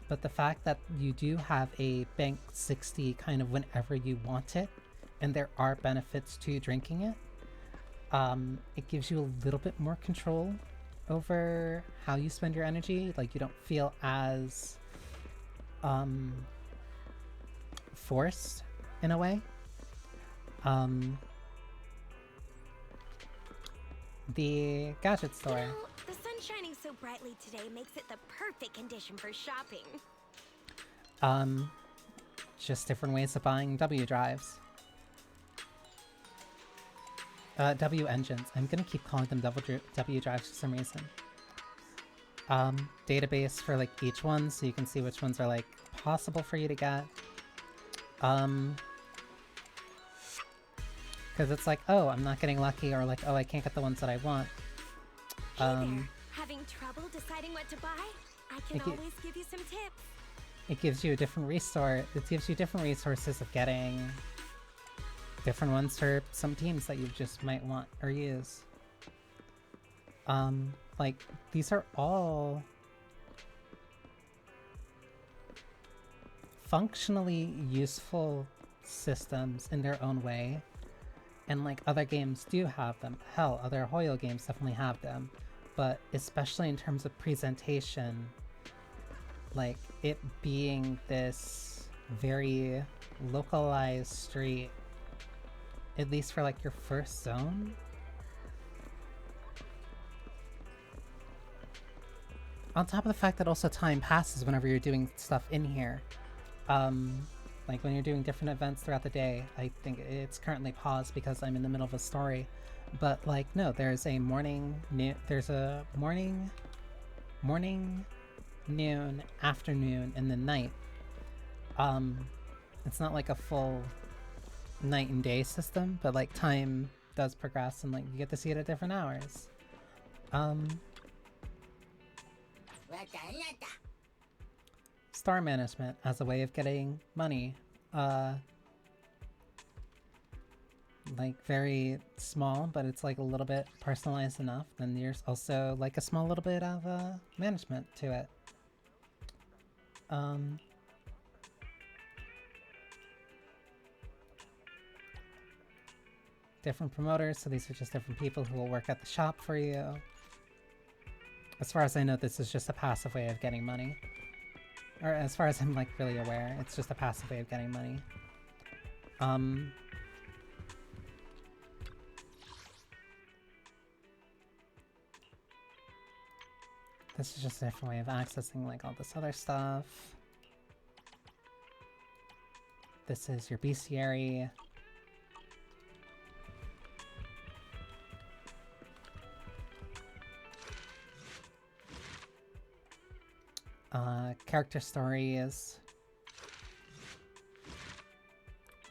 But the fact that you do have a bank 60 kind of whenever you want it, and there are benefits to drinking it, it gives you a little bit more control over how you spend your energy. Like, you don't feel as forced in a way. The gadget store. You know, the sun shining so brightly today makes it the perfect condition for shopping. Just different ways of buying W drives. W engines. I'm gonna keep calling them W drives for some reason. Database for like each one, so you can see which ones are like possible for you to get. Because it's like, oh, I'm not getting lucky, or like, oh, I can't get the ones that I want. Hey there. Having trouble deciding what to buy? I can always give you some tips. It gives you a different resource. It gives you different resources of getting different ones for some teams that you just might want or use. Like, these are all functionally useful systems in their own way, and like other games do have them. Hell, other Hoyo games definitely have them, but especially in terms of presentation, like it being this very localized street, at least for like your first zone. On top of the fact that also time passes whenever you're doing stuff in here. Like when you're doing different events throughout the day. I think it's currently paused because I'm in the middle of a story. But like, no, there's a morning, noon, afternoon, and then night. It's not like a full night and day system, but like time does progress and like you get to see it at different hours. Star management as a way of getting money. Like very small, but it's like a little bit personalized enough. Then there's also like a small little bit of management to it. Different promoters, so these are just different people who will work at the shop for you. As far as I know, this is just a passive way of getting money. Or as far as I'm like really aware, it's just a passive way of getting money. This is just a different way of accessing like all this other stuff. This is your bestiary. Character stories.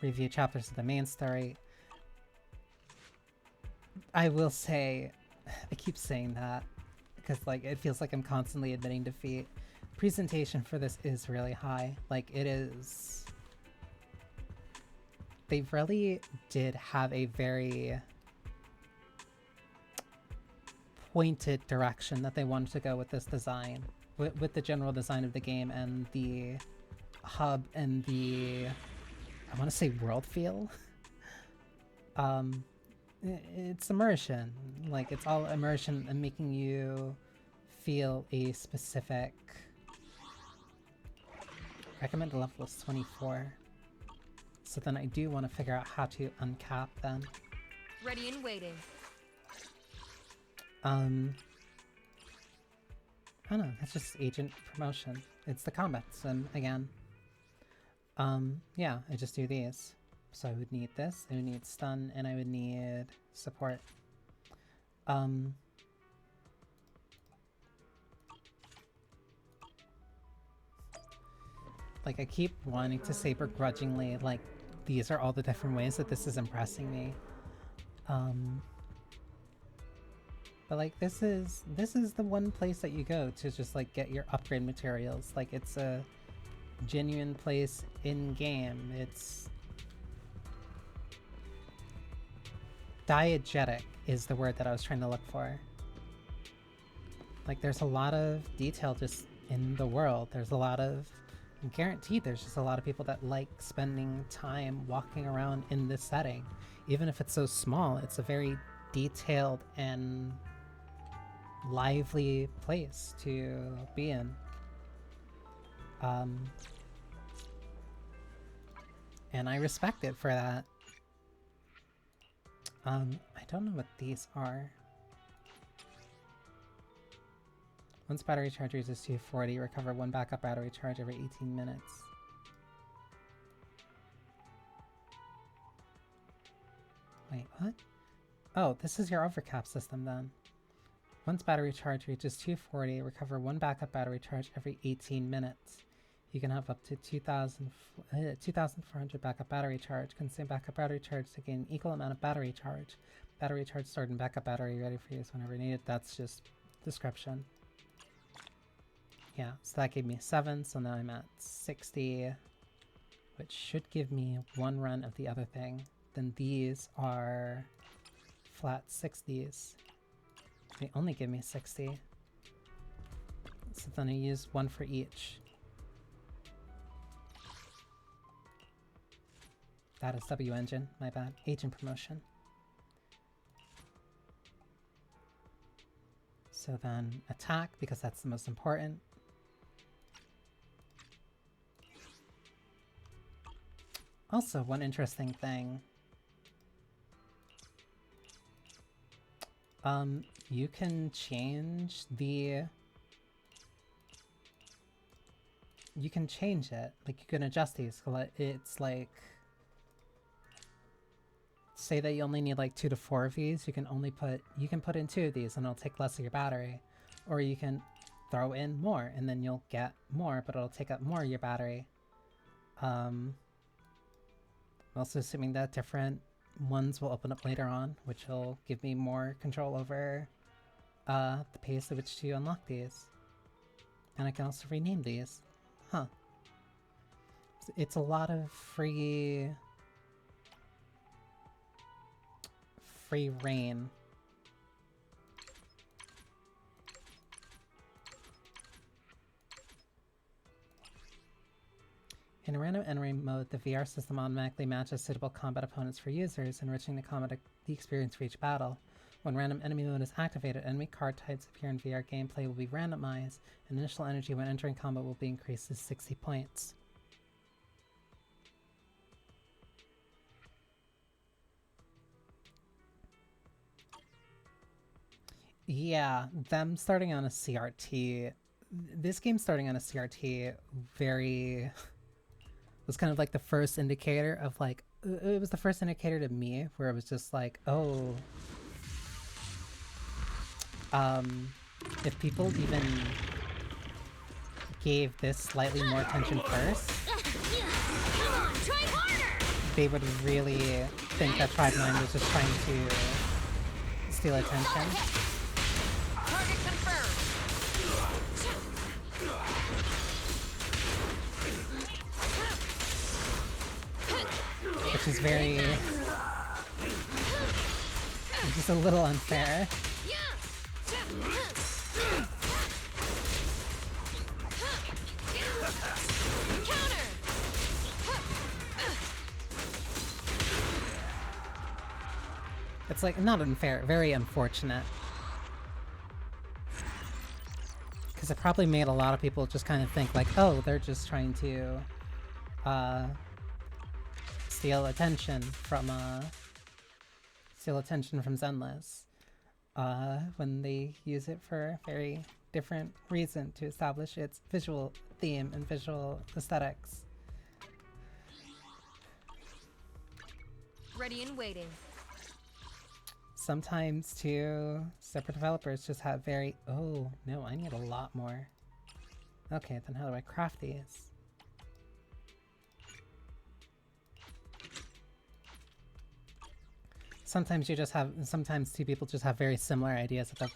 Review chapters of the main story. I will say, I keep saying that because like it feels like I'm constantly admitting defeat. Presentation for this is really high. Like it is. They really did have a very pointed direction that they wanted to go with this design. With the general design of the game and the hub and the, I want to say world feel. It's immersion. Like it's all immersion and making you feel a specific. Recommended level is 24. So then I do want to figure out how to uncap them. Ready and waiting. I don't know, that's just agent promotion. It's the combat sim again. Yeah, I just do these. So I would need this, I would need stun, and I would need support. Like I keep wanting to say begrudgingly, like, these are all the different ways that this is impressing me. But like this is the one place that you go to just like get your upgrade materials. Like it's a genuine place in game. It's diegetic is the word that I was trying to look for. Like there's a lot of detail just in the world. There's a lot of guaranteed there's just a lot of people that like spending time walking around in this setting. Even if it's so small, it's a very detailed and lively place to be in. And I respect it for that. I don't know what these are. Once battery charge reaches 240, recover 1 backup battery charge every 18 minutes. Wait, what? Oh, this is your overcap system then. Once battery charge reaches 240, recover 1 backup battery charge every 18 minutes. You can have up to 2,400 backup battery charge. Consume backup battery charge to gain equal amount of battery charge. Battery charge stored in backup battery ready for use whenever needed. That's just description. Yeah, so that gave me 7, so now I'm at 60, which should give me 1 run of the other thing. Then these are flat 60s. They only give me 60. So then I use 1 for each. That is W engine, my bad. Agent promotion. So then attack, because that's the most important. Also, one interesting thing. You can change the... You can change it. Like, you can adjust these. It's like... Say that you only need like 2 to 4 of these, you can put in 2 of these and it'll take less of your battery. Or you can throw in more and then you'll get more, but it'll take up more of your battery. I'm also assuming that different ones will open up later on, which will give me more control over the pace at which to unlock these. And I can also rename these. Huh. It's a lot of free reign. In random enemy mode, the VR system automatically matches suitable combat opponents for users, enriching the experience for each battle. When random enemy mode is activated, enemy card types appear in VR gameplay will be randomized, and initial energy when entering combat will be increased to 60 points. Yeah, them starting on a CRT... This game starting on a CRT very... was kind of like the first indicator of like... It was the first indicator to me where it was just like, oh... if people even gave this slightly more attention first, they would really think that Tribe 9 was just trying to steal attention. Target confirmed. Which is very... just a little unfair. It's like, not unfair, very unfortunate. Because it probably made a lot of people just kind of think like, oh, they're just trying to steal attention from Zenless. When they use it for a very different reason to establish its visual theme and visual aesthetics. Ready and waiting. Sometimes, too, separate developers just have very... Oh, no, I need a lot more. Okay, then how do I craft these? sometimes two people just have very similar ideas at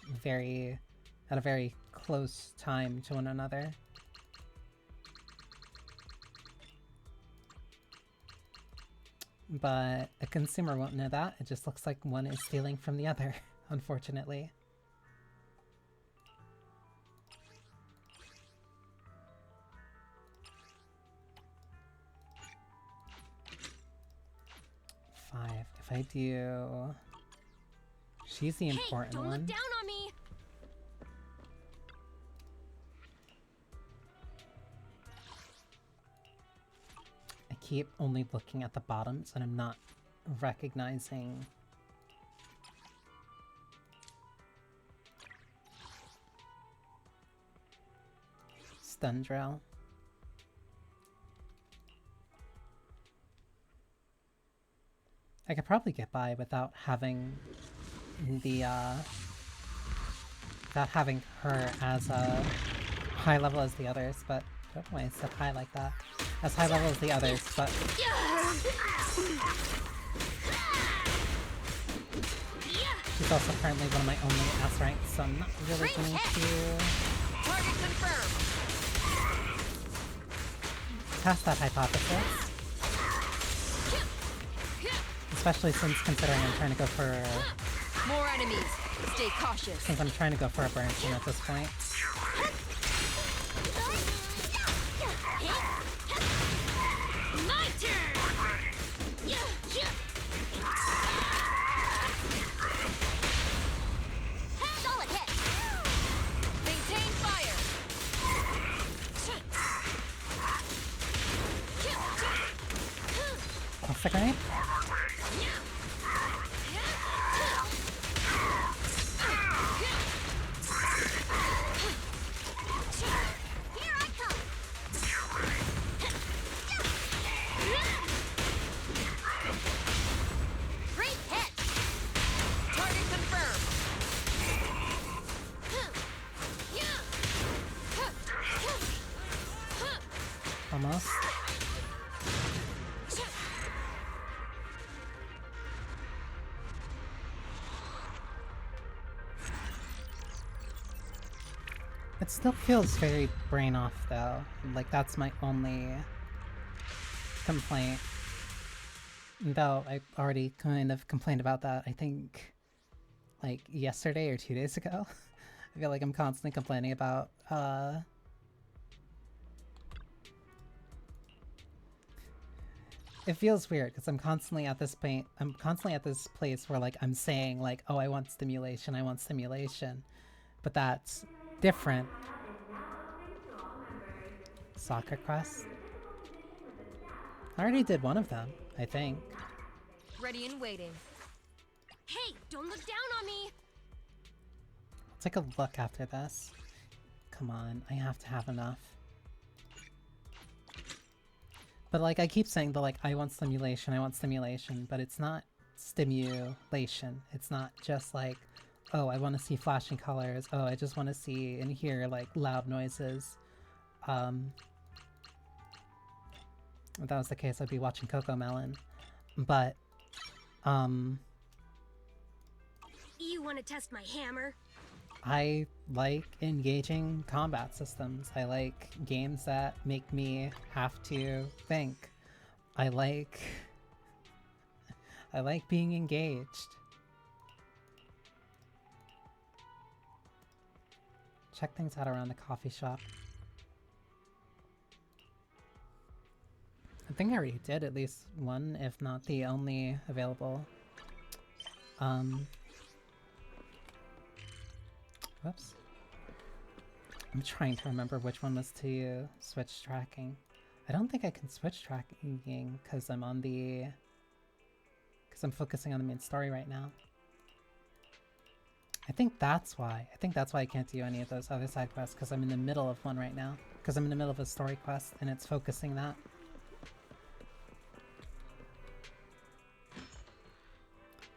a very close time to one another. But a consumer won't know that. It just looks like one is stealing from the other, unfortunately. Five. If I do... She's the important don't one. Look down on me. I keep only looking at the bottoms and I'm not recognizing... Stun drill. I could probably get by without having the without having her as a high level as the others, but I don't know why I said high like that. As high level as the others, but she's also currently one of my only S ranks, so I'm not really going to Target confirmed. test that hypothesis. Especially since considering I'm trying to go for... More enemies. Stay cautious. Since I'm trying to go for a branching at this point. My turn. Solid hit. Maintain fire. What's the grenade? Here I come. Great hit. Target confirmed. Almost. It still feels very brain off though. Like that's my only complaint. Though I already kind of complained about that, I think like yesterday or 2 days ago. I feel like I'm constantly complaining about it feels weird because I'm constantly at this place where like I'm saying like, oh, I want stimulation, but that's different. Soccer quest? I already did one of them, I think. Ready and waiting. Hey, don't look down on me. I'll take a look after this. Come on, I have to have enough. But like I keep saying that like I want stimulation, but it's not stimulation. It's not just like, oh, I want to see flashing colors. Oh, I just want to see and hear like loud noises. If that was the case, I'd be watching Coco Melon. But, You want to test my hammer? I like engaging combat systems. I like games that make me have to think. I like being engaged. Check things out around the coffee shop. I think I already did at least one, if not the only available. Whoops. I'm trying to remember which one was to switch tracking. I don't think I can switch tracking because I'm on the... because I'm focusing on the main story right now. I think that's why. I think that's why I can't do any of those other side quests, because I'm in the middle of one right now. Because I'm in the middle of a story quest and it's focusing that.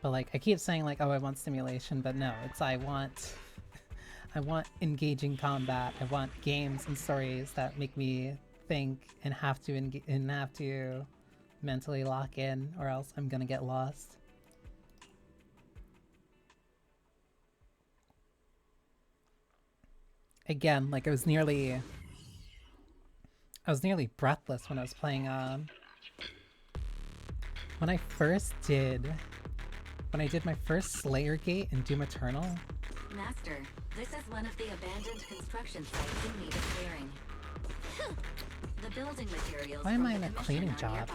But like, I keep saying like, oh, I want stimulation, but no, it's I want engaging combat. I want games and stories that make me think and have to mentally lock in, or else I'm gonna get lost. again, like I was nearly breathless when I was playing when I did my first Slayer Gate in Doom Eternal. Master, this is one of the abandoned construction sites in need of clearing. The building materials Why am from I the in a commission cleaning are job?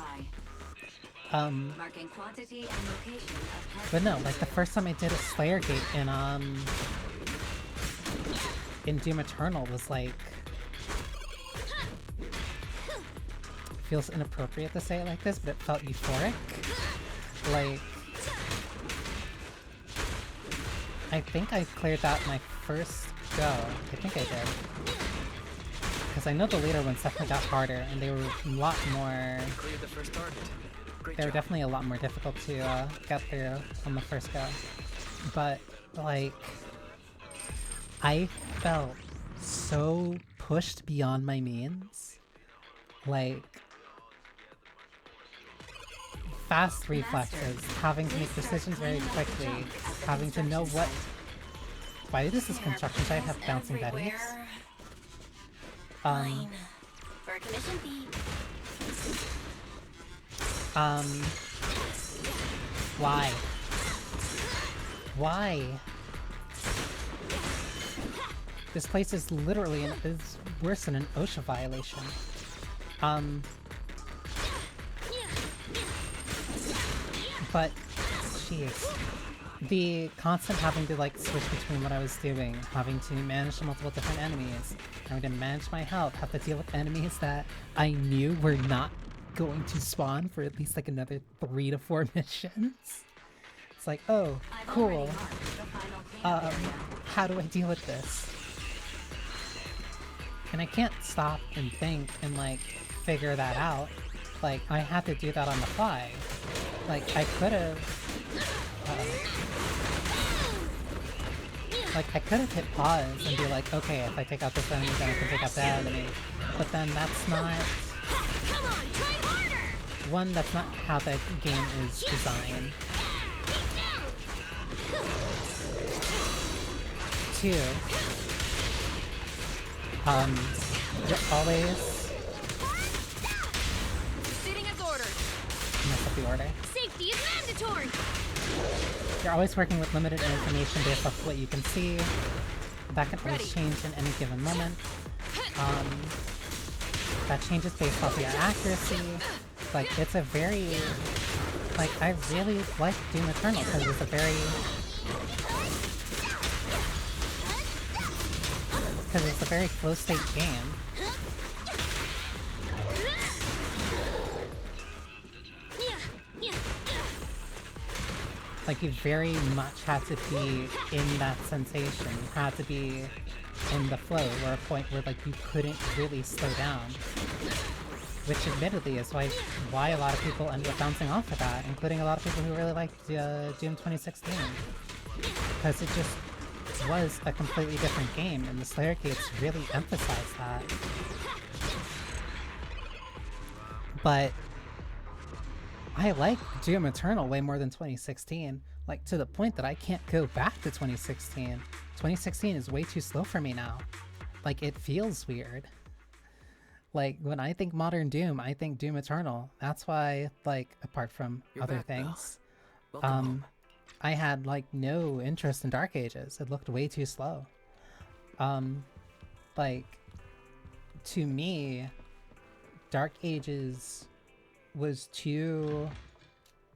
nearby. Marking quantity and location of target But no, like the materials. first time I did a Slayer Gate in Doom Eternal was like, feels inappropriate to say it like this, but it felt euphoric. Like, I think I cleared that my first go. I think I did. Because I know the later ones definitely got harder, and they were a lot more... Cleared the first target. Great They were job. definitely a lot more difficult to get through on the first go. But, like, I felt so pushed beyond my means. Like, fast reflexes, having to make decisions very quickly, having to know what... Why does this construction site have bouncing betties? Fine. For a commission fee. Why? Why? This place is literally is worse than an OSHA violation. But, jeez. The constant having to like switch between what I was doing, having to manage multiple different enemies, having to manage my health, have to deal with enemies that I knew were not going to spawn for at least like another 3 to 4 missions. It's like, oh, cool. How do I deal with this? And I can't stop and think and like figure that out. Like, I had to do that on the fly. Like, I could have... like, I could have hit pause and be like, okay, if I take out this enemy, then I can take out that enemy. But then that's not... Come on, try harder! One, that's not how the game is designed. Two, you're always... Sitting as ordered. mess up the order. Safety is mandatory! You're always working with limited information based off what you can see. That can always change in any given moment. That changes based off your accuracy. Like, it's a very... Like, I really like Doom Eternal because it's a very... Because it's a very flow-state game. Like, you very much had to be in that sensation. You had to be in the flow, or a point where, like, you couldn't really slow down. Which, admittedly, is why a lot of people ended up bouncing off of that, including a lot of people who really liked Doom 2016. Because it just was a completely different game, and the Slayer Gates really emphasized that. But I like Doom Eternal way more than 2016, like to the point that I can't go back to 2016. 2016 is way too slow for me now. Like, it feels weird. Like, when I think modern Doom, I think Doom Eternal. That's why, like, apart from You're other back, Belle. things, Welcome home. I had, like, no interest in Dark Ages. It looked way too slow. Like, to me, Dark Ages was too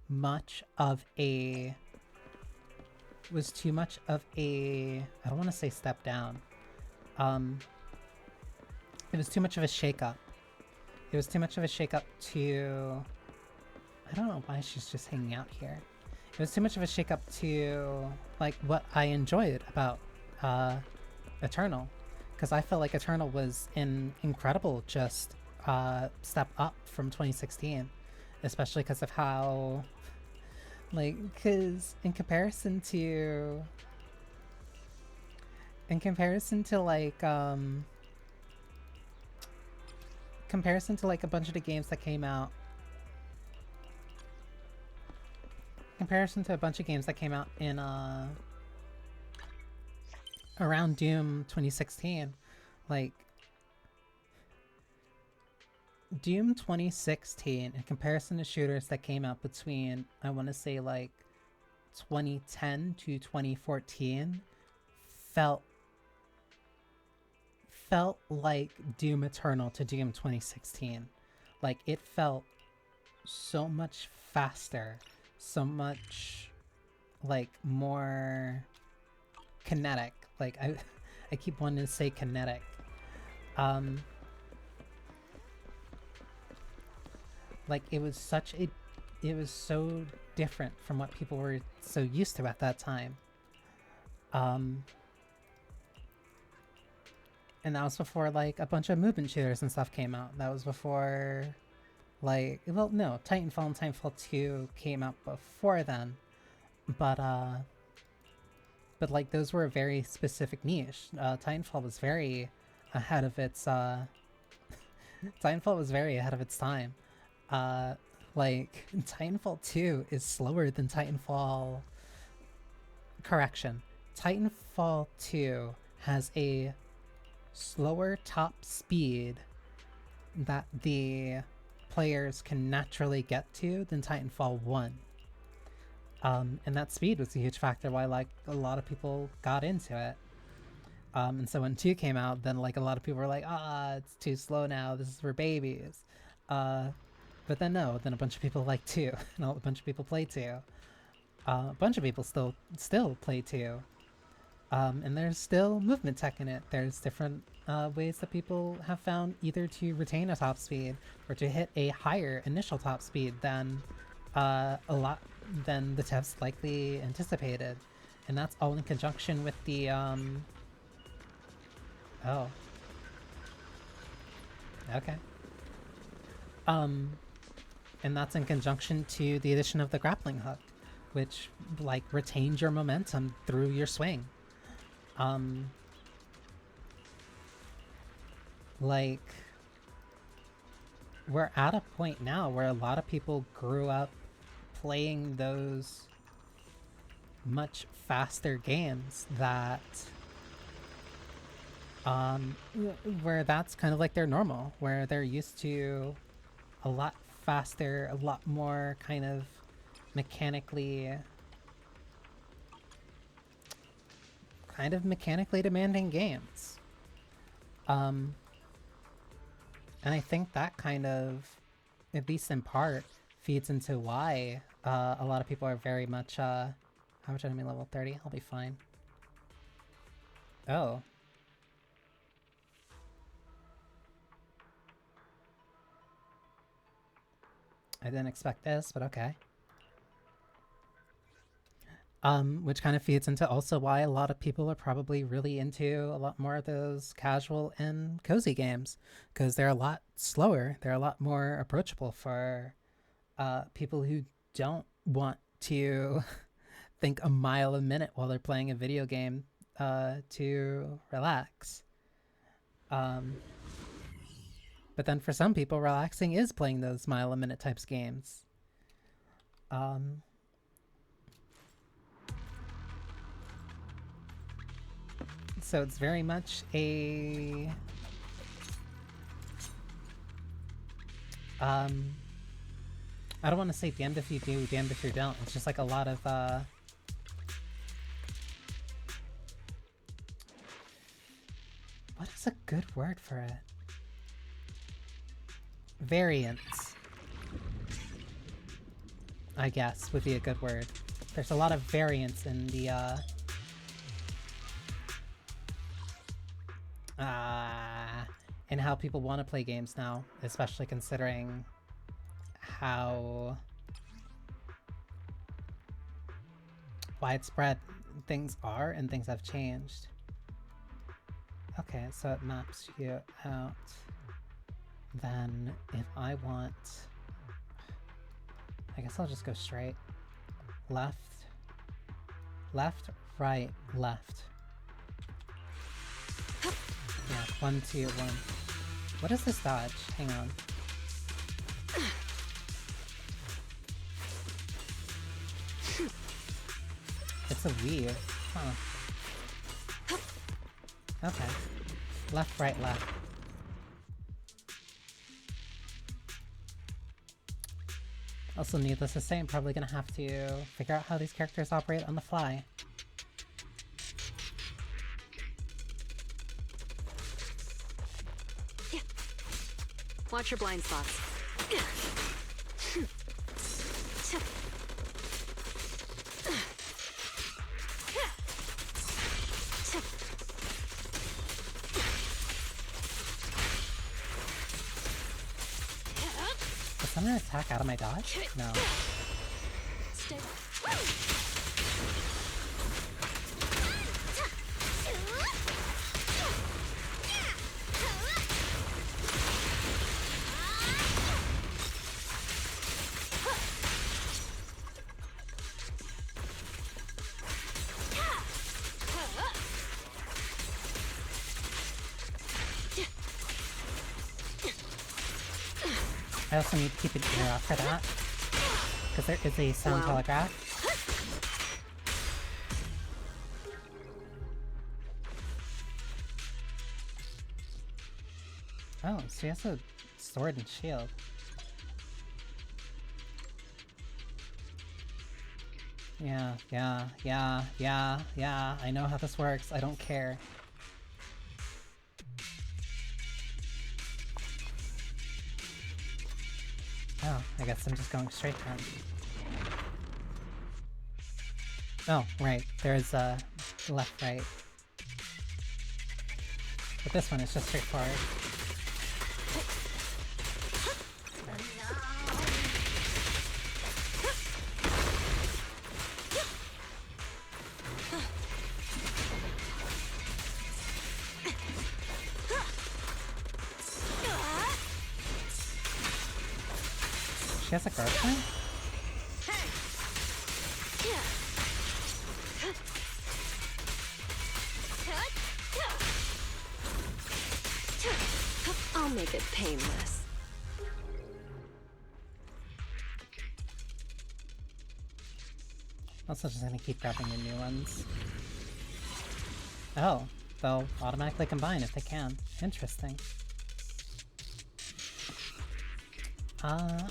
much of a... I don't want to say step down. It was too much of a shake-up. It was too much of a shake-up to... I don't know why she's just hanging out here. It was too much of a shake-up to, like, what I enjoyed about Eternal. Because I felt like Eternal was an incredible just step up from 2016. Especially because of how... Like, because in comparison to... like, a bunch of the games that came out... in, around Doom 2016, Like, Doom 2016, in comparison to shooters that came out between, I want to say, like, 2010 to 2014, felt like Doom Eternal to Doom 2016. Like, it felt so much faster, so much, like, more kinetic. Like, I keep wanting to say kinetic. Like, it was so different from what people were so used to at that time. And that was before, like, a bunch of movement shooters and stuff came out. That was before, like, well, no, Titanfall and Titanfall 2 came out before then. But like, those were a very specific niche. Titanfall was very ahead of its, Titanfall was very ahead of its time. Like, Titanfall 2 is slower than Titanfall... Correction. Titanfall 2 has a slower top speed that the players can naturally get to than Titanfall 1. And that speed was a huge factor why, like, a lot of people got into it. And so when 2 came out, then, like, a lot of people were like, it's too slow now, this is for babies. But then no, then a bunch of people like 2, and a bunch of people play 2. A bunch of people still play 2. And there's still movement tech in it. There's different ways that people have found either to retain a top speed or to hit a higher initial top speed than the devs likely anticipated. And that's all in conjunction with the oh. Okay. And that's in conjunction to the addition of the grappling hook, which, like, retains your momentum through your swing. Like, we're at a point now where a lot of people grew up playing those much faster games that, where that's kind of like their normal, where they're used to a lot faster, a lot more kind of mechanically demanding games. And I think that kind of, at least in part, feeds into why a lot of people are very much, how much enemy level? 30? I'll be fine. Oh. I didn't expect this, but okay. Which kind of feeds into also why a lot of people are probably really into a lot more of those casual and cozy games, because they're a lot slower, they're a lot more approachable for people who don't want to think a mile a minute while they're playing a video game to relax. But then for some people, relaxing is playing those mile a minute types games. So it's very much a I don't want to say damned if you do, damned if you don't. It's just like a lot of what is a good word for it? Variance, I guess, would be a good word. There's a lot of variance in the in how people want to play games now, especially considering how widespread things are and things have changed. Okay, so it maps you out. Then if I want, I guess I'll just go straight. Left, left, right, left. Yeah, 1, 2, 1. What is this dodge? Hang on. It's a weave. Huh. Okay. Left, right, left. Also, needless to say, I'm probably gonna have to figure out how these characters operate on the fly. Watch your blind spots. Does someone attack out of my dodge? No. Stay. I also need to keep an ear out for that, because there is a sound telegraph. Oh, she has a sword and shield. Yeah, I know how this works, I don't care. Oh, I guess I'm just going straight then. Oh, right, there's left, right. But this one is just straightforward. She has a girlfriend? I'll make it painless. Also just gonna keep grabbing the new ones. Oh, they'll automatically combine if they can. Interesting.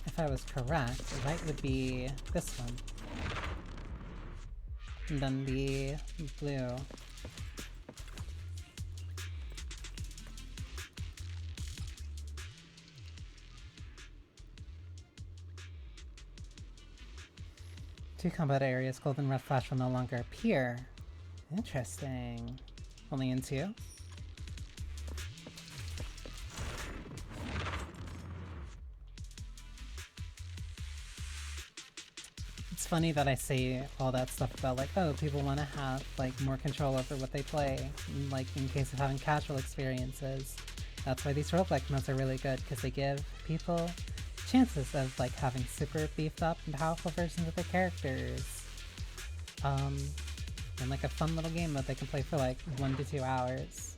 If I was correct, right would be this one. And then the blue. Two combat areas, gold and red flash will no longer appear. Interesting. Only in two? It's funny that I say all that stuff about like, oh, people want to have like more control over what they play, like in case of having casual experiences. That's why these roguelike modes are really good, because they give people chances of like having super beefed up and powerful versions of their characters. And like a fun little game that they can play for like 1 to 2 hours.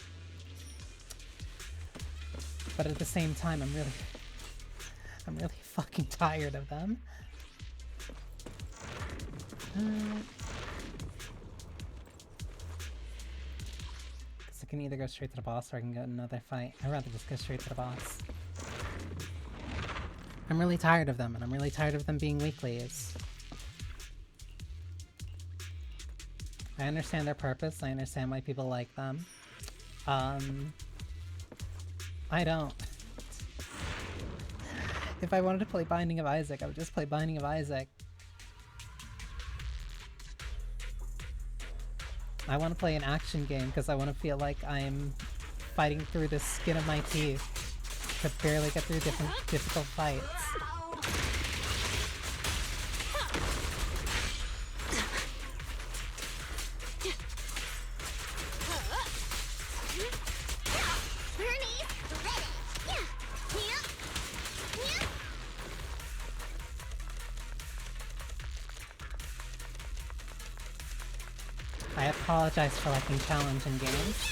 But at the same time, I'm really fucking tired of them. Because I can either go straight to the boss or I can go to another fight. I'd rather just go straight to the boss. I'm really tired of them, and I'm really tired of them being weeklies. I understand their purpose, I understand why people like them. I don't. If I wanted to play Binding of Isaac, I would just play Binding of Isaac. I want to play an action game because I want to feel like I'm fighting through the skin of my teeth to barely get through difficult fights. I apologize for liking challenging games.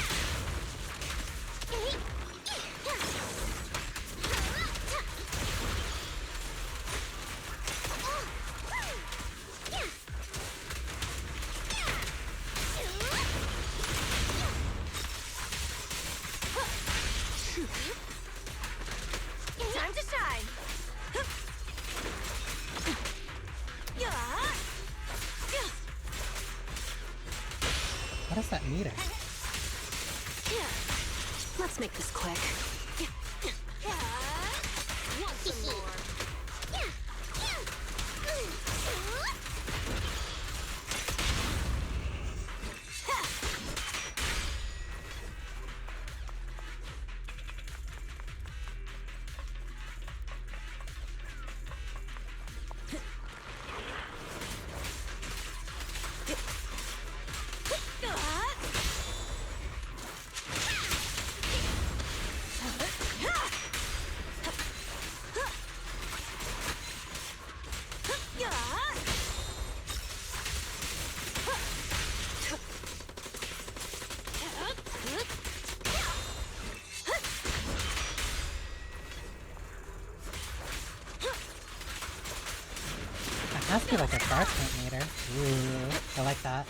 What is that meter? Let's make this quick. Want some more? It has to be like a dark paint meter. Ooh, I like that.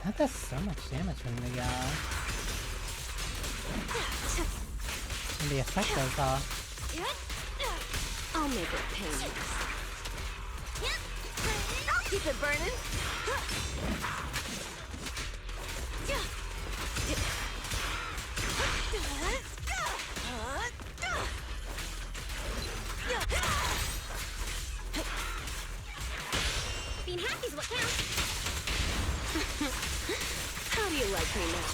That does so much damage when the effect goes off. I'll make it painless. I'll keep it burning. Being happy's what counts. How do you like me now?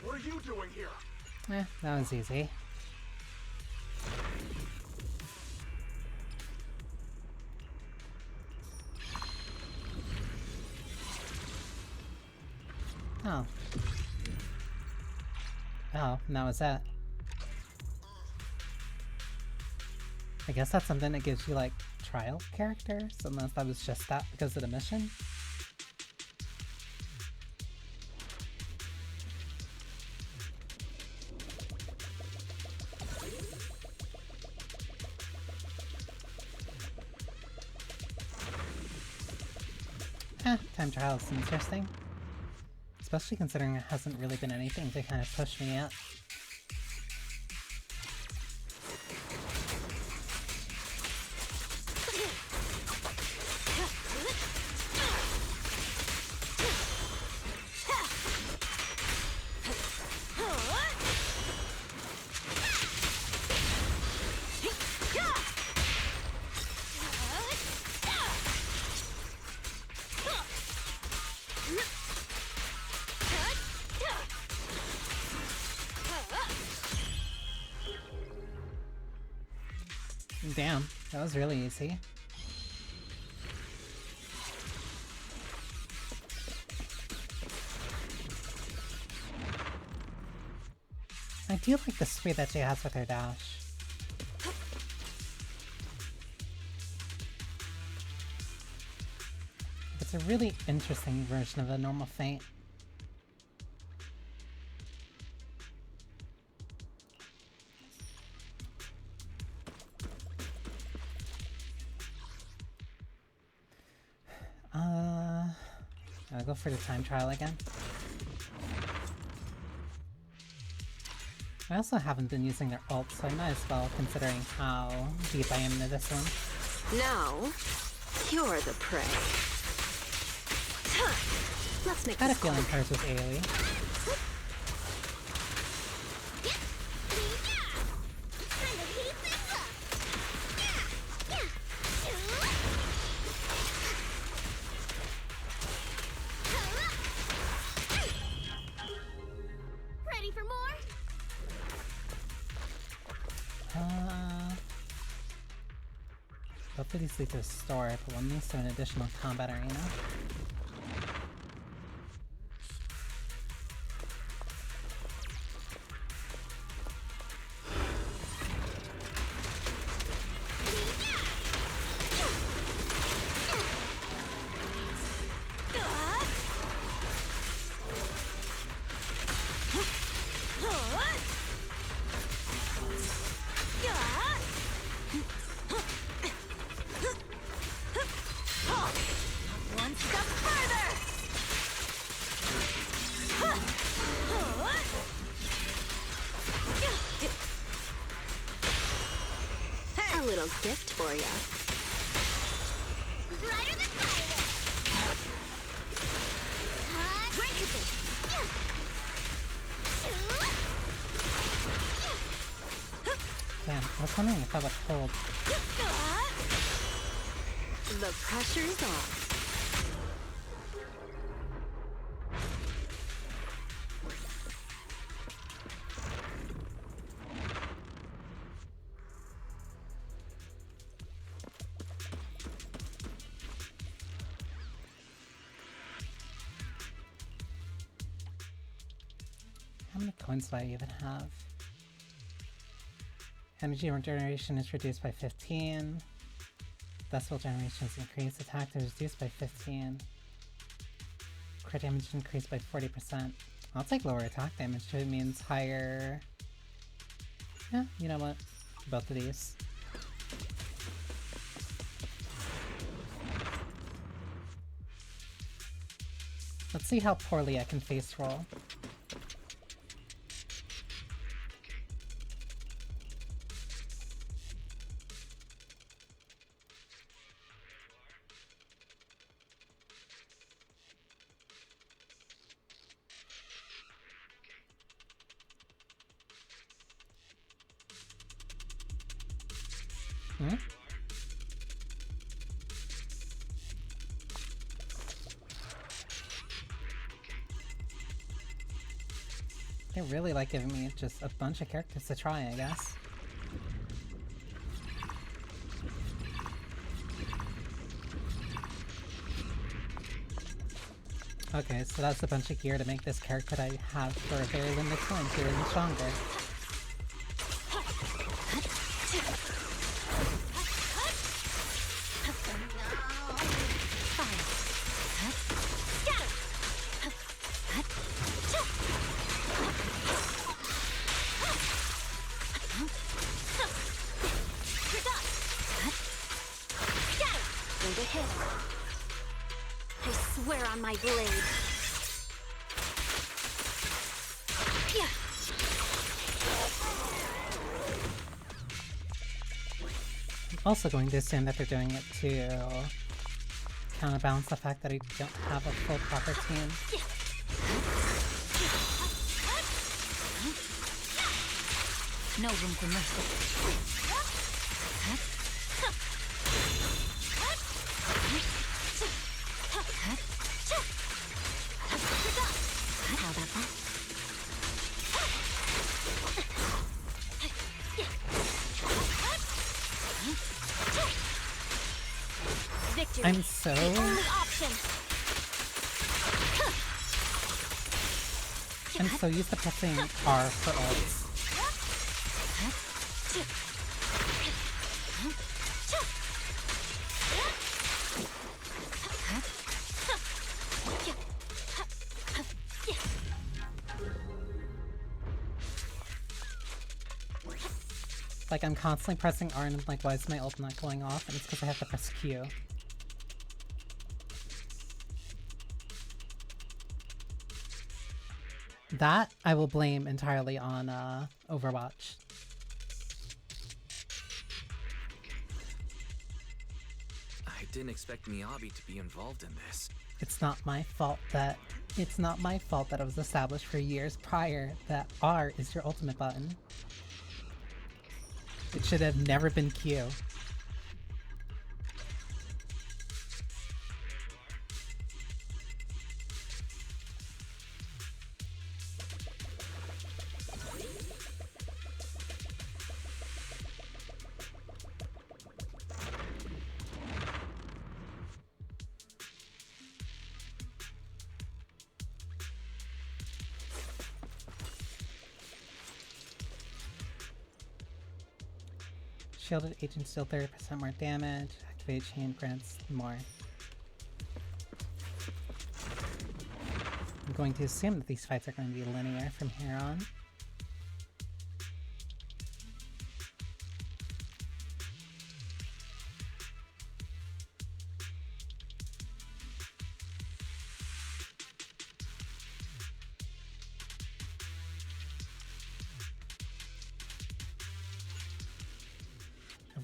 What are you doing here? That was easy. Oh. Oh, and that was that. I guess that's something that gives you, like, trial characters, unless that was just that because of the mission. Time trial is interesting. Especially considering it hasn't really been anything to kind of push me out. Damn, that was really easy. I do like the speed that she has with her dash. It's a really interesting version of a normal feint. I'll go for the time trial again. I also haven't been using their ult, so I might as well, considering how deep I am into this one. Now, you're the prey. Let's make I had a this feeling quick. hers was AoE. Ready for more? Both of these lead to a story, but one leads to an additional combat arena. little gift for you. Brighter than fireworks! Breakable! Damn, I was wondering if I would hold. The pressure's off. How many coins do I even have? Energy regeneration is reduced by 15. Decibel generation is increased. Attack is reduced by 15. Crit damage increased by 40%. I'll take lower attack damage if it means higher... Yeah, you know what? Both of these. Let's see how poorly I can face roll. Hmm? They really like giving me just a bunch of characters to try, I guess. Okay, so that's a bunch of gear to make this character that I have for a very limited time feel even stronger. I swear on my blade. Yeah. I'm also going to assume that they're doing it to counterbalance the fact that I don't have a full proper team. No room for mercy. How about that? Victory. I'm so... Only option. I'm so used to pressing R for ults. Like, I'm constantly pressing R and I'm like, why is my ult not going off? And it's because I have to press Q. That I will blame entirely on Overwatch. I didn't expect Miyabi to be involved in this. It's not my fault that it was established for years prior that R is your ultimate button. It should have never been Q. Shielded agents deal 30% more damage. Activated chain grants more. I'm going to assume that these fights are going to be linear from here on.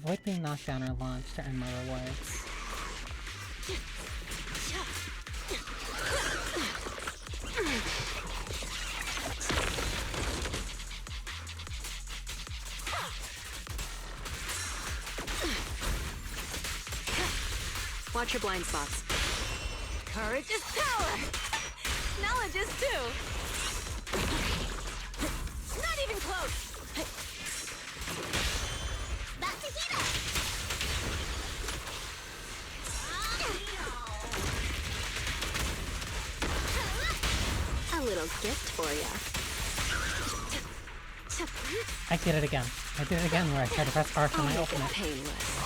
avoid being knocked down or launched to earn my rewards. Watch your blind spots. Courage is power! Knowledge is too! Not even close! Back to Hina! A little gift for ya. I did it again. I did it again where I tried to press R for my ultimate. Painless.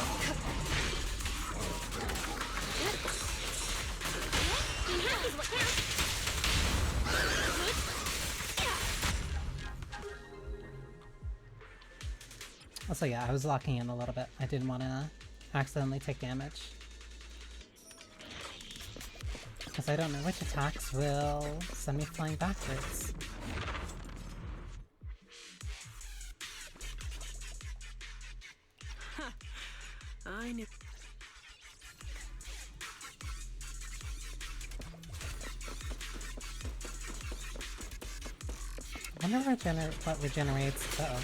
Being happy is what counts. Also, yeah, I was locking in a little bit. I didn't want to accidentally take damage. Because I don't know which attacks will send me flying backwards. I knew. I wonder what regenerates though.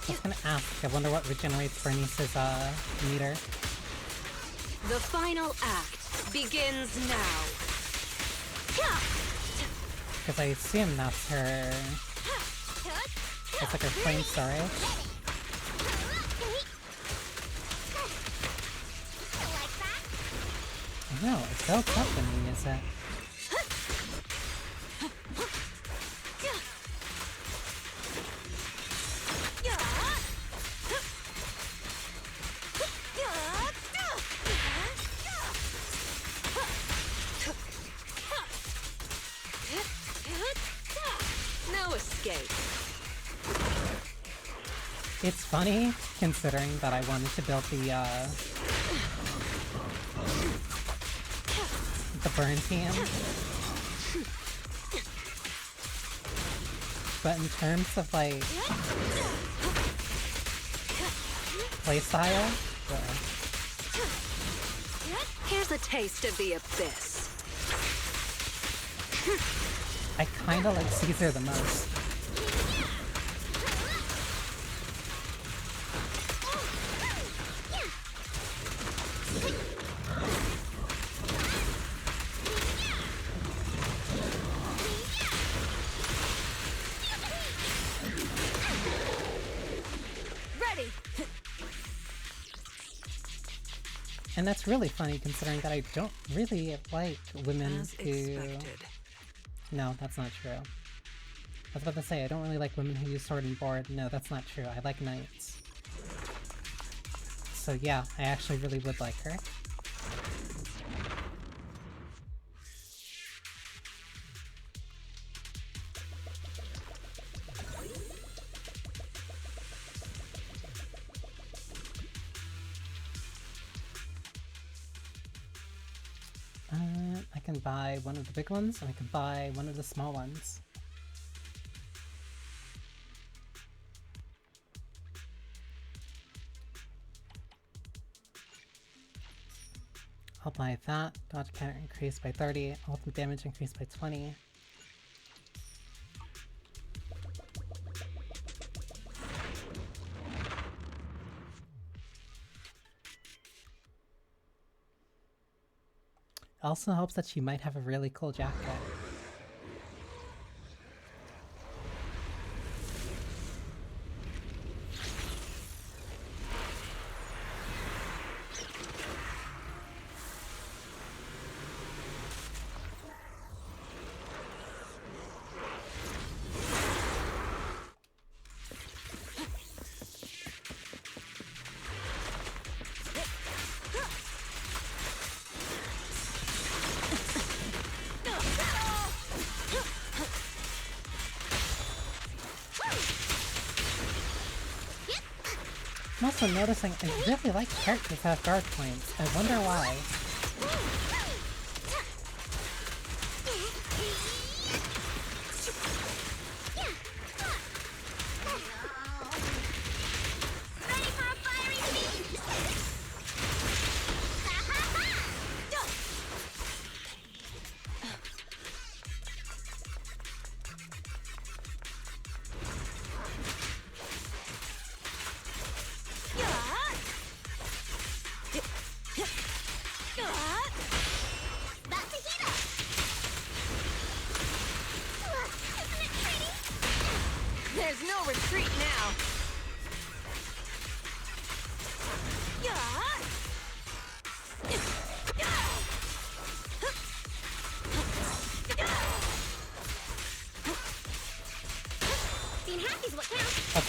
I was gonna ask, I wonder what regenerates Bernice's meter. The final act begins now. Because I assume that's her. That's like her flame story. I know, it builds up when you use it. No escape. It's funny, considering that I wanted to build the burn team. But in terms of, like, playstyle, Here's a taste of the abyss. I kinda like Caesar the most. Ready. And that's really funny considering that I don't really like women As who... expected. No, that's not true. I was about to say, I don't really like women who use sword and board. No, that's not true. I like knights. So yeah, I actually really would like her. I can buy one of the big ones, and I can buy one of the small ones. I'll buy that. Dodge count increased by 30. Ultimate damage increased by 20. Also helps that she might have a really cool jacket. I'm also noticing I really like characters that have guard points. I wonder why.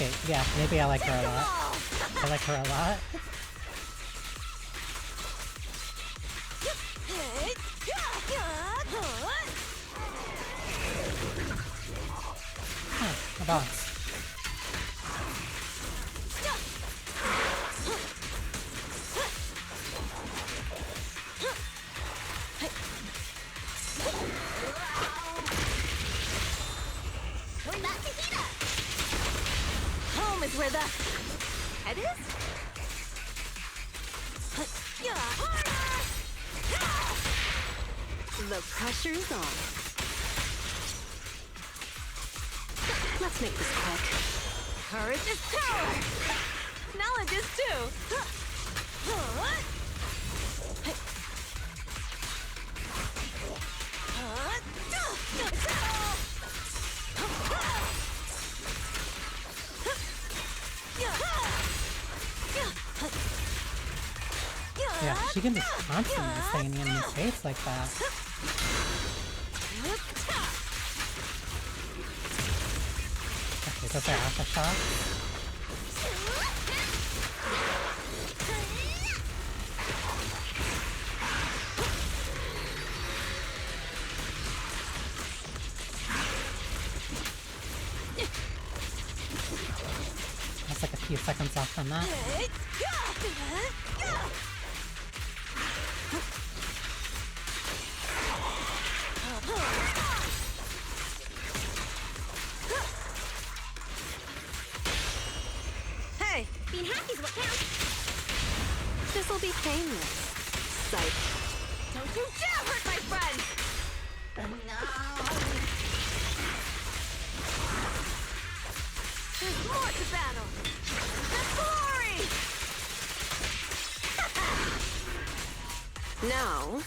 Okay, yeah, maybe I like her a lot. I like her a lot. Huh, a boss. Home is where the head is? The pressure's on. Let's make this quick. Courage is power! Knowledge is too! Yeah, she can just constantly stay in the enemy's face like that. Okay, those are alpha shots. That's like a few seconds off from that. Hey, Being happy's what counts. this'll be painless. Psych. Don't you dare hurt my friend! There's more to battle! There's glory! Now,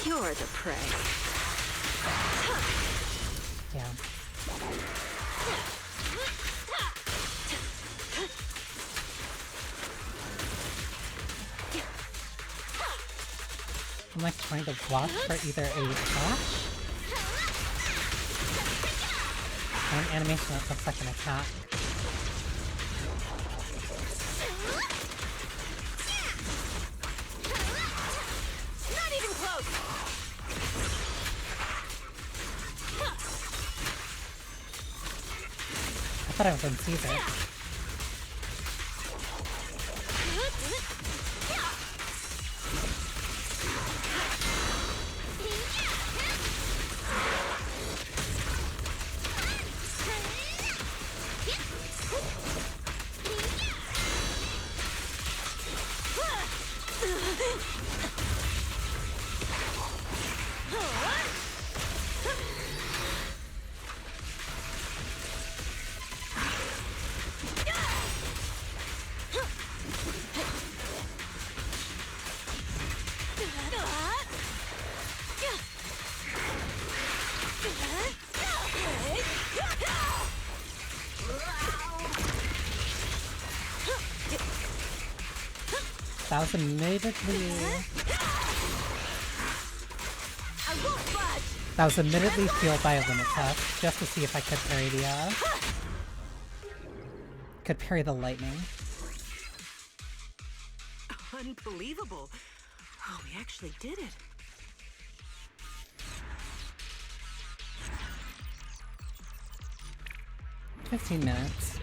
you're the prey. Yeah. I'm like trying to block for either a dash or an animation that looks like an attack. Not even close! I thought I was in Caesar. That was admittedly... I won't budge! That was admittedly fueled by a limit test, just to see if I could parry the, could parry the lightning. Unbelievable. Oh, we actually did it. $15.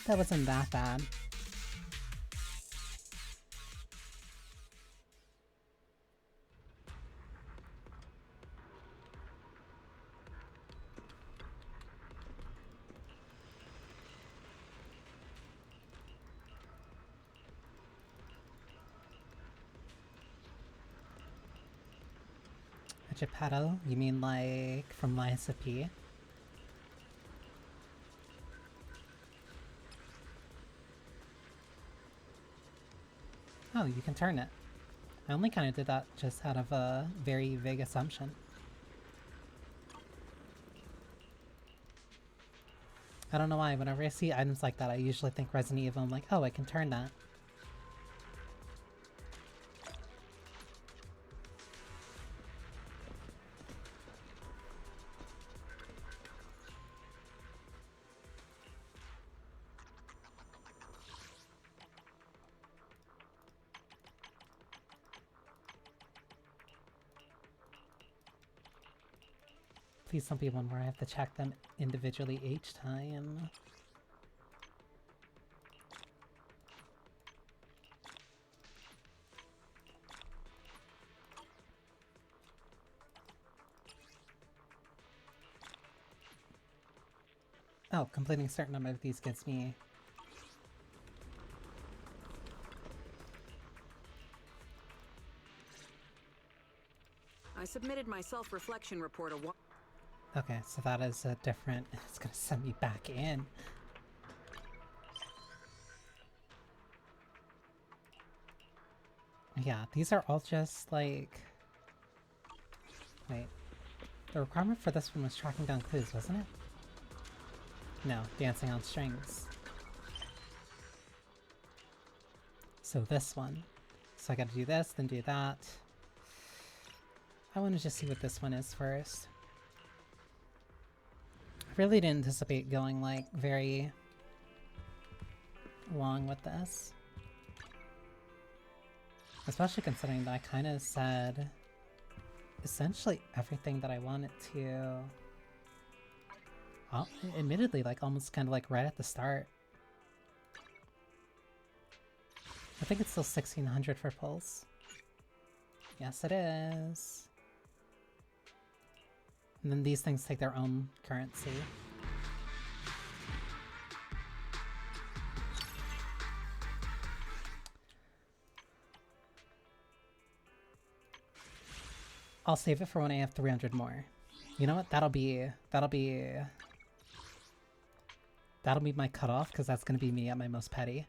That wasn't that bad. Geppetto? You mean like from Lies of P? Oh, you can turn it. I only kind of did that just out of a very vague assumption. I don't know why, whenever I see items like that, I usually think Resident Evil. I'm like, oh, I can turn that. Please don't be one where I have to check them individually each time. Oh, completing a certain number of these gets me... I submitted my self-reflection report a while. Okay, so that is a different... It's gonna send me back in. Yeah, these are all just like... Wait. The requirement for this one was tracking down clues, wasn't it? No, dancing on strings. So this one. So I gotta do this, then do that. I want to just see what this one is first. I really didn't anticipate going like very long with this. Especially considering that I kind of said essentially everything that I wanted to. Admittedly, like almost kind of like right at the start. I think it's still 1600 for pulls. Yes, it is. And then these things take their own currency. I'll save it for when I have 300 more. You know what? That'll be my cutoff, because that's gonna be me at my most petty.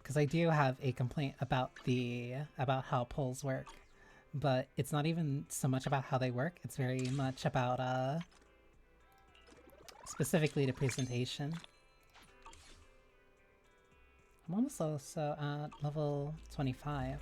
Because I do have a complaint about how pulls work, but it's not even so much about how they work. It's very much about specifically the presentation. I'm almost also at level 25.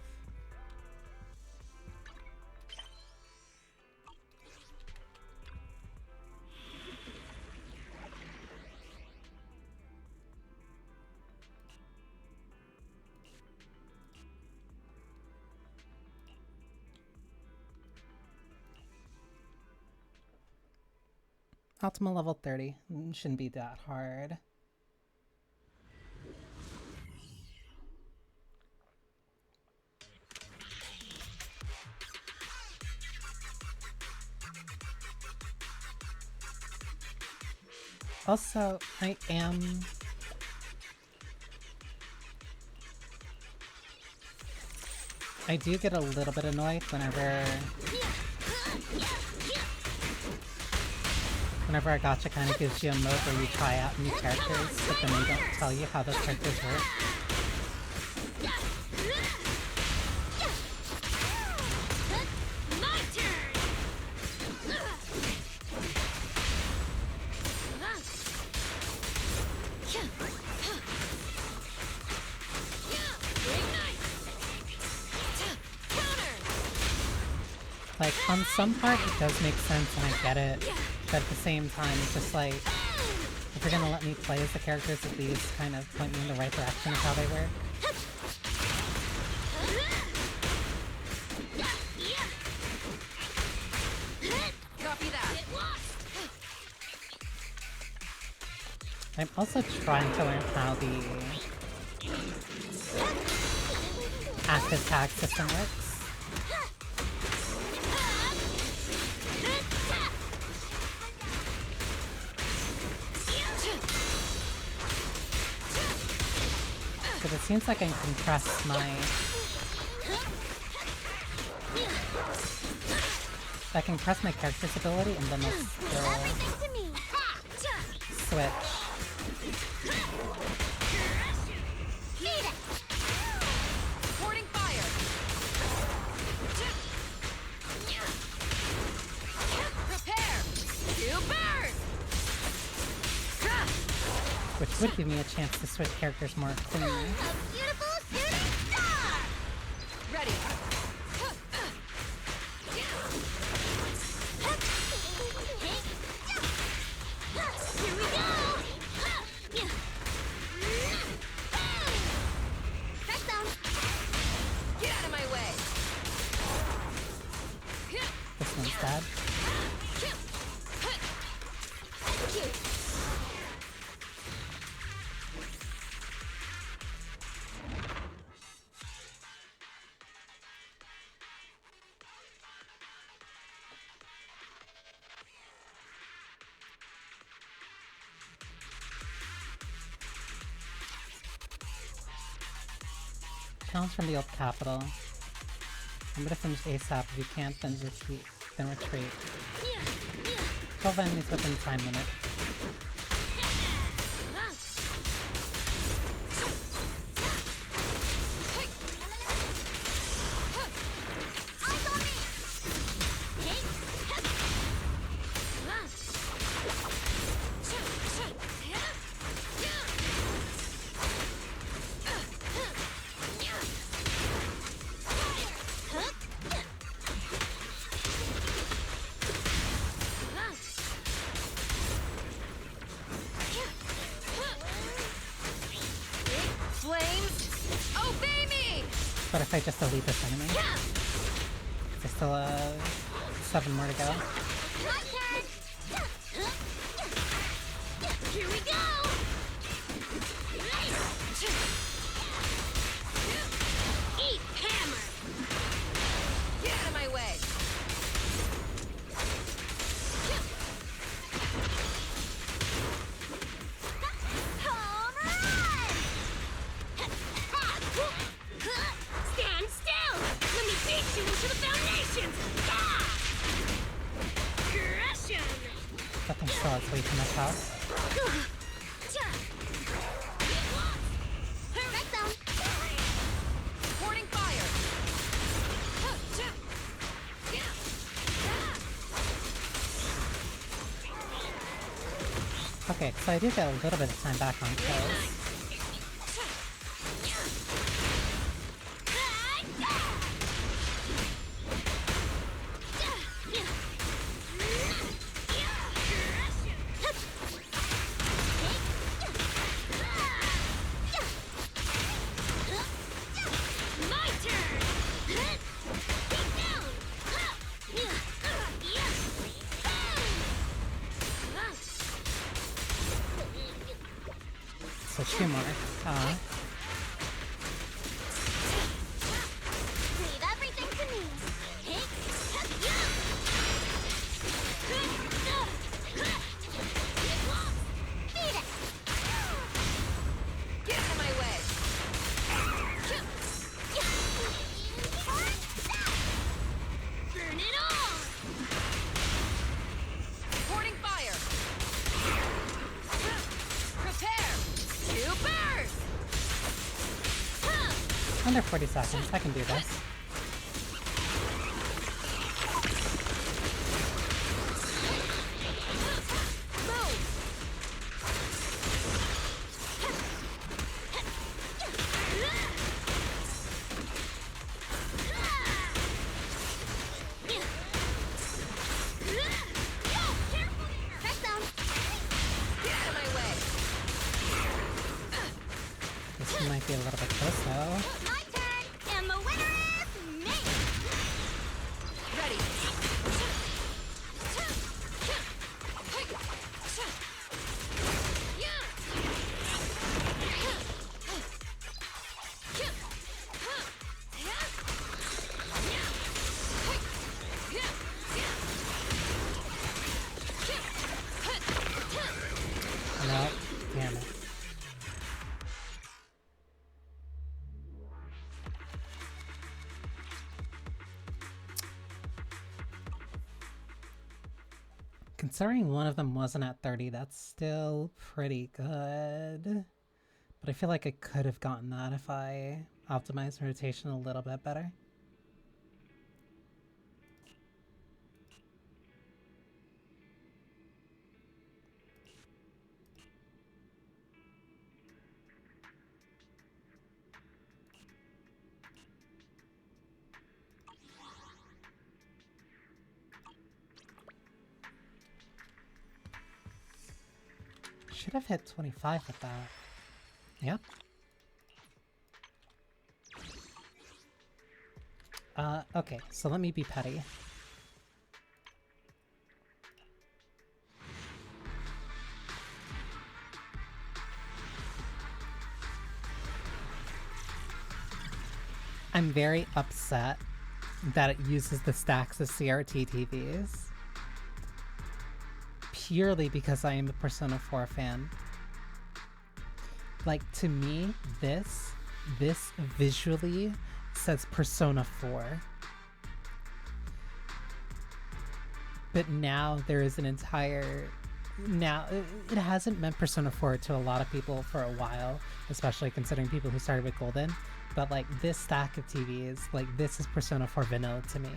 Optimal level 30. Shouldn't be that hard. Also, I do get a little bit annoyed whenever a gacha kind of gives you a mode where you try out new characters, but then they don't tell you how those characters work. Like, on some part it does make sense and I get it, but at the same time it's just like, if you're gonna let me play as the characters, at least kind of point me in the right direction of how they work. Copy that. I'm also trying to learn how the active tag system works. Because it seems like I can compress my... I can press my character's ability and then it'll still switch. Reporting fire. Prepare to burn. Which would give me a chance to switch characters more cleanly. Ready. Here we go! Get out of my way. The instead. Challenge from the old capital. Remember to finish ASAP. If you can't, then retreat. 12 enemies within the time limit. But if I just delete this enemy, there's still 7 more to go. Here we go! Eat hammer! Get out of my way! Home run! Stand still! Let me beat you into the foundations! Crush 'em! That thing still has way too much health. Warning fire! Okay, so I do get a little bit of time back on kills. My turn! Get down! So 2 more. Leave everything to me. Beat it! Get out of my way! Burn it all! Warning fire! Prepare! To burn! Under 40 seconds, I can do this. This might be a little bit close though. My turn, and the winner is me! Ready! No, damn it. Considering one of them wasn't at 30, that's still pretty good. But I feel like I could have gotten that if I optimized rotation a little bit better. Should have hit 25 with that. Yep. Okay, so let me be petty. I'm very upset that it uses the stacks of CRT TVs. Purely because I am a Persona 4 fan. Like, to me, this visually says Persona 4. But now there is an entire... Now, it hasn't meant Persona 4 to a lot of people for a while, especially considering people who started with Golden. But, like, this stack of TVs, like, this is Persona 4 vanilla to me.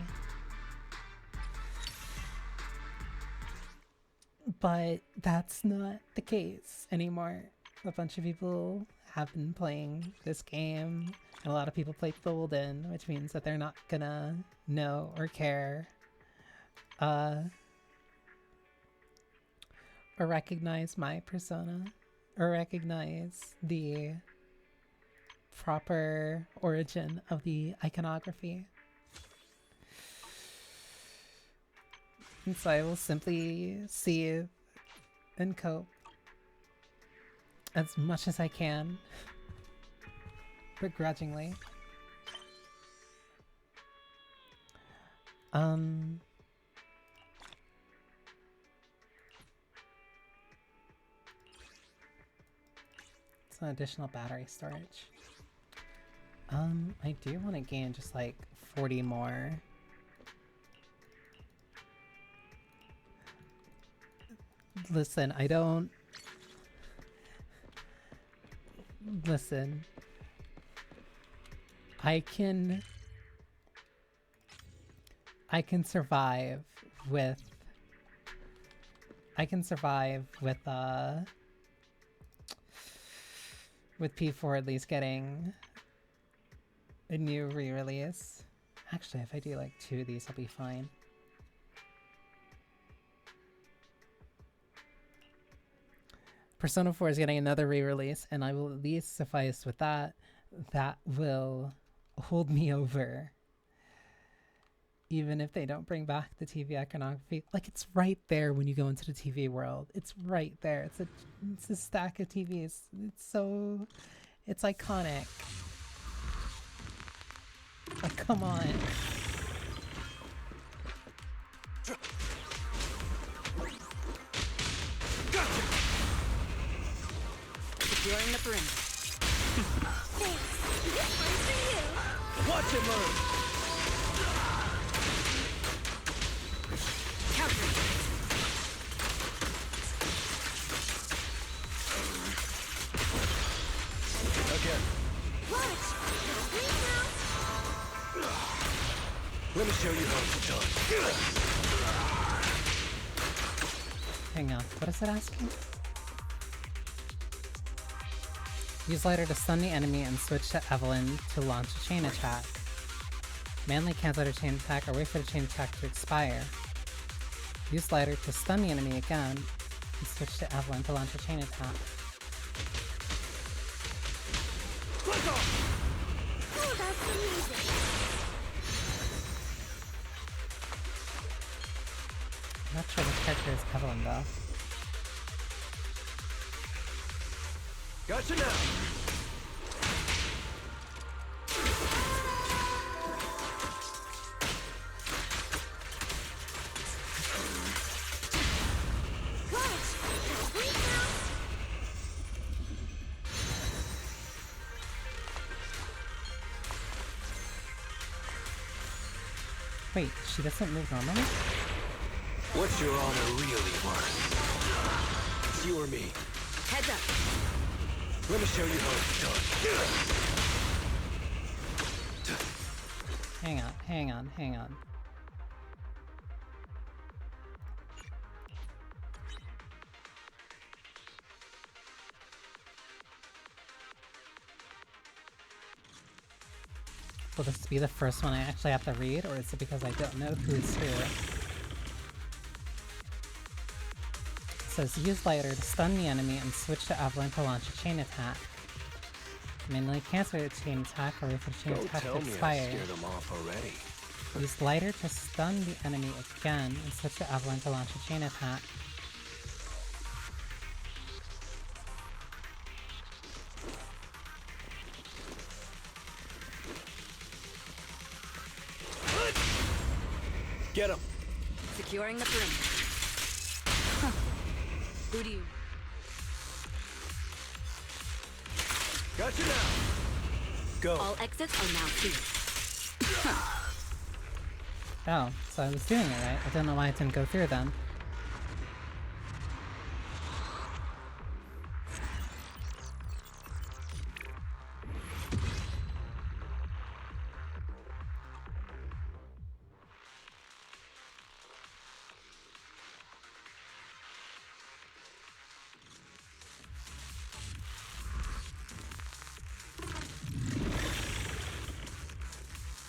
But that's not the case anymore. A bunch of people have been playing this game, and a lot of people played Golden, which means that they're not gonna know or care. Or recognize my persona, or recognize the proper origin of the iconography. And so I will simply see and cope as much as I can, begrudgingly. It's an additional battery storage. I do want to gain just like 40 more. Listen, I don't... Listen. I can survive with... with P4 at least getting a new re-release. Actually, if I do like 2 of these, I'll be fine. Persona 4 is getting another re-release, and I will at least suffice with that. That will hold me over. Even if they don't bring back the TV iconography. Like, it's right there when you go into the TV world. It's right there. It's a stack of TVs. It's iconic. Like, come on. Securing the perimeter. Thanks. This one's for you. Watch it move! Counter. Okay, Watch. Wait now. let me show you how it's done. Hang on. What is it asking? Use lighter to stun the enemy and switch to Evelyn to launch a chain attack. Manually cancel a chain attack or wait for the chain attack to expire. Use lighter to stun the enemy again and switch to Evelyn to launch a chain attack. Oh, that's amazing. I'm not sure which character is Evelyn though. Gotcha now! Wait now. Wait, she doesn't move normally? What's your honor really worth? It's you or me. Heads up. Let me show you how it's done. Hang on. Will this be the first one I actually have to read, or is it because I don't know who's who? It says, use lighter to stun the enemy and switch to Evelyn to launch a chain attack. Manually cancel the chain attack or wait for the chain Don't attack to tell me I expire. scared them off already. Use lighter to stun the enemy again and switch to Evelyn to launch a chain attack. Get him. Securing the perimeter. Huh. Who do you... Gotcha now. Go. All exits are now sealed. Oh, so I was doing it right. I don't know why it didn't go through then.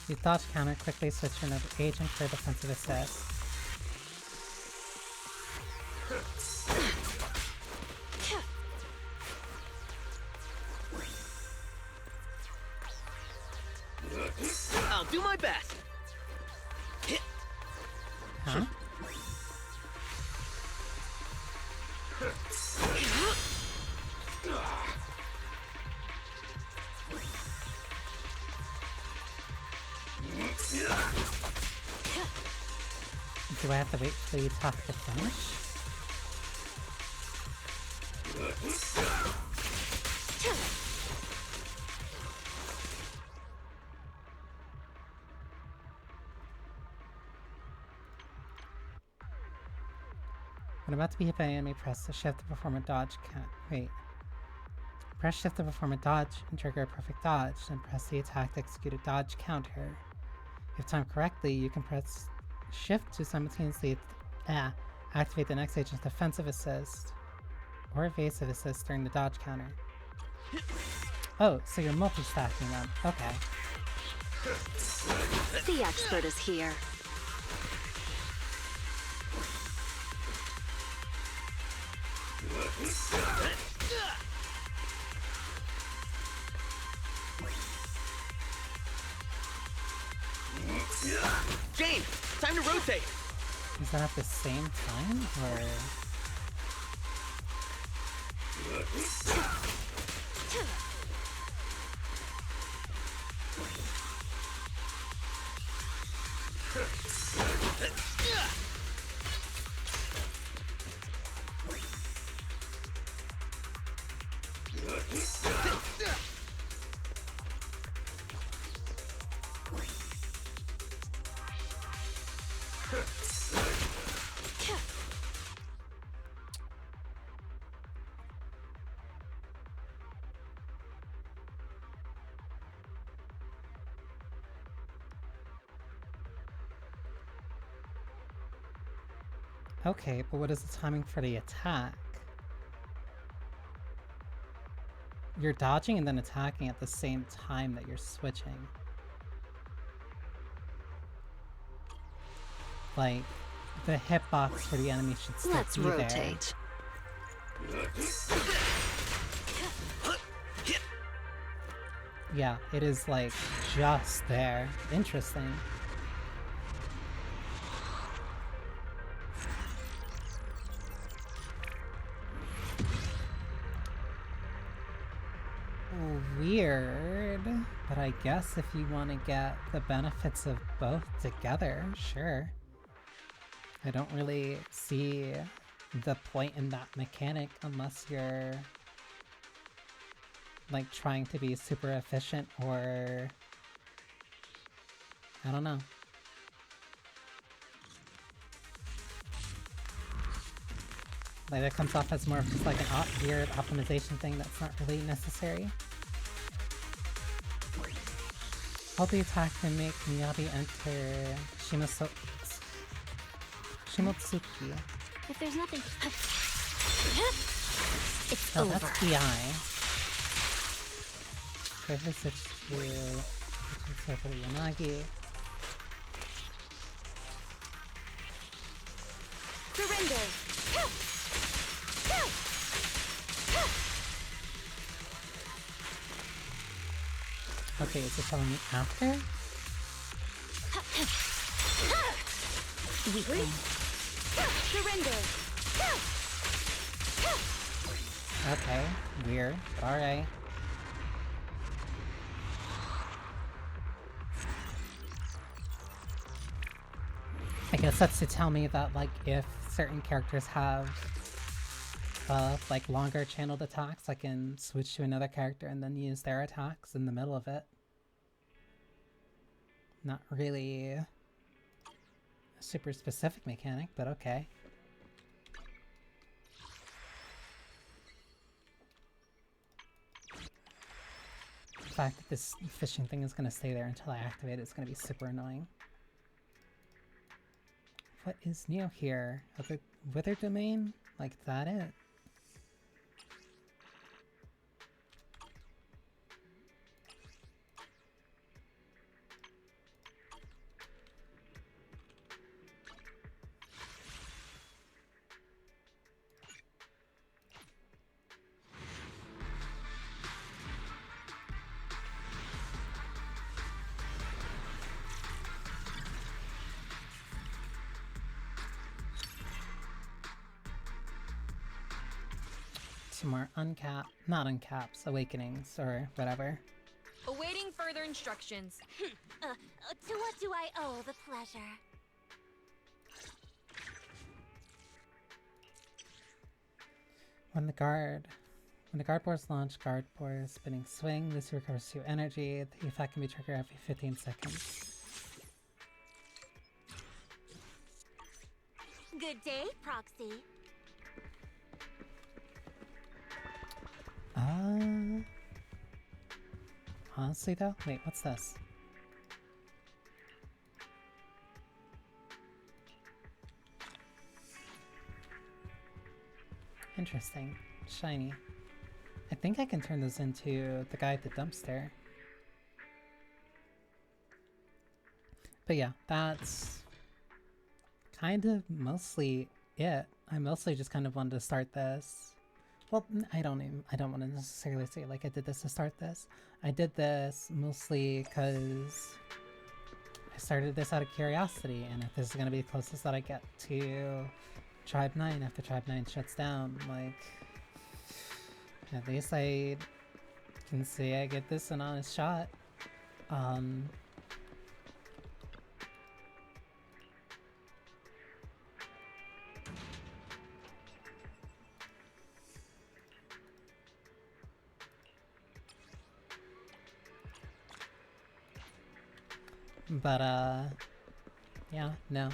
You dodge counter, quickly switch to another agent for defensive assist. I'll do my best. Huh? Do I have to wait for you talk to finish? When about to be hit by an enemy, press the shift to perform a dodge count. Wait. Press shift to perform a dodge and trigger a perfect dodge, then press the attack to execute a dodge counter. If timed correctly, you can press shift to simultaneously activate the next agent's defensive assist or evasive assist during the dodge counter. Oh, so you're multi-stacking them. Okay. The expert is here. Jane, time to rotate. Is that at the same time, or...? Okay, but what is the timing for the attack? You're dodging and then attacking at the same time that you're switching. Like, the hitbox for the enemy should still Let's be rotate. There. Yeah, it is like just there. Interesting. Weird, but I guess if you want to get the benefits of both together, sure. I don't really see the point in that mechanic unless you're like trying to be super efficient or I don't know. Like that comes off as more of just like an weird optimization thing that's not really necessary. Hold the attack to make Miyabi enter Shimotsuki. If there's nothing... It's Oh, over. that's DI. Quickly switch to Yanagi. Surrender! Okay, is it telling me after? Weakling. Surrender! Okay, weird. Alright. I guess that's to tell me that, like, if certain characters have, like, longer channeled attacks, I can switch to another character and then use their attacks in the middle of it. Not really a super specific mechanic, but okay. The fact that this fishing thing is going to stay there until I activate it is going to be super annoying. What is new here? Other Wither Domain? Like, that it? Two more not uncaps, awakenings, or whatever. Awaiting further instructions. To what do I owe the pleasure? When the guard boards launch, guard board spinning swing, this recovers 2 energy. The effect can be triggered every 15 seconds. Good day, Proxy. Honestly though? Wait, what's this? Interesting. Shiny. I think I can turn this into the guy at the dumpster. But yeah, that's kind of mostly it. I mostly just kind of wanted to start this. Well, I don't want to necessarily say like I did this to start this. I did this mostly because I started this out of curiosity, and if this is going to be the closest that I get to Tribe 9 after Tribe 9 shuts down, like, at least I can say I get this an honest shot. But, yeah, no.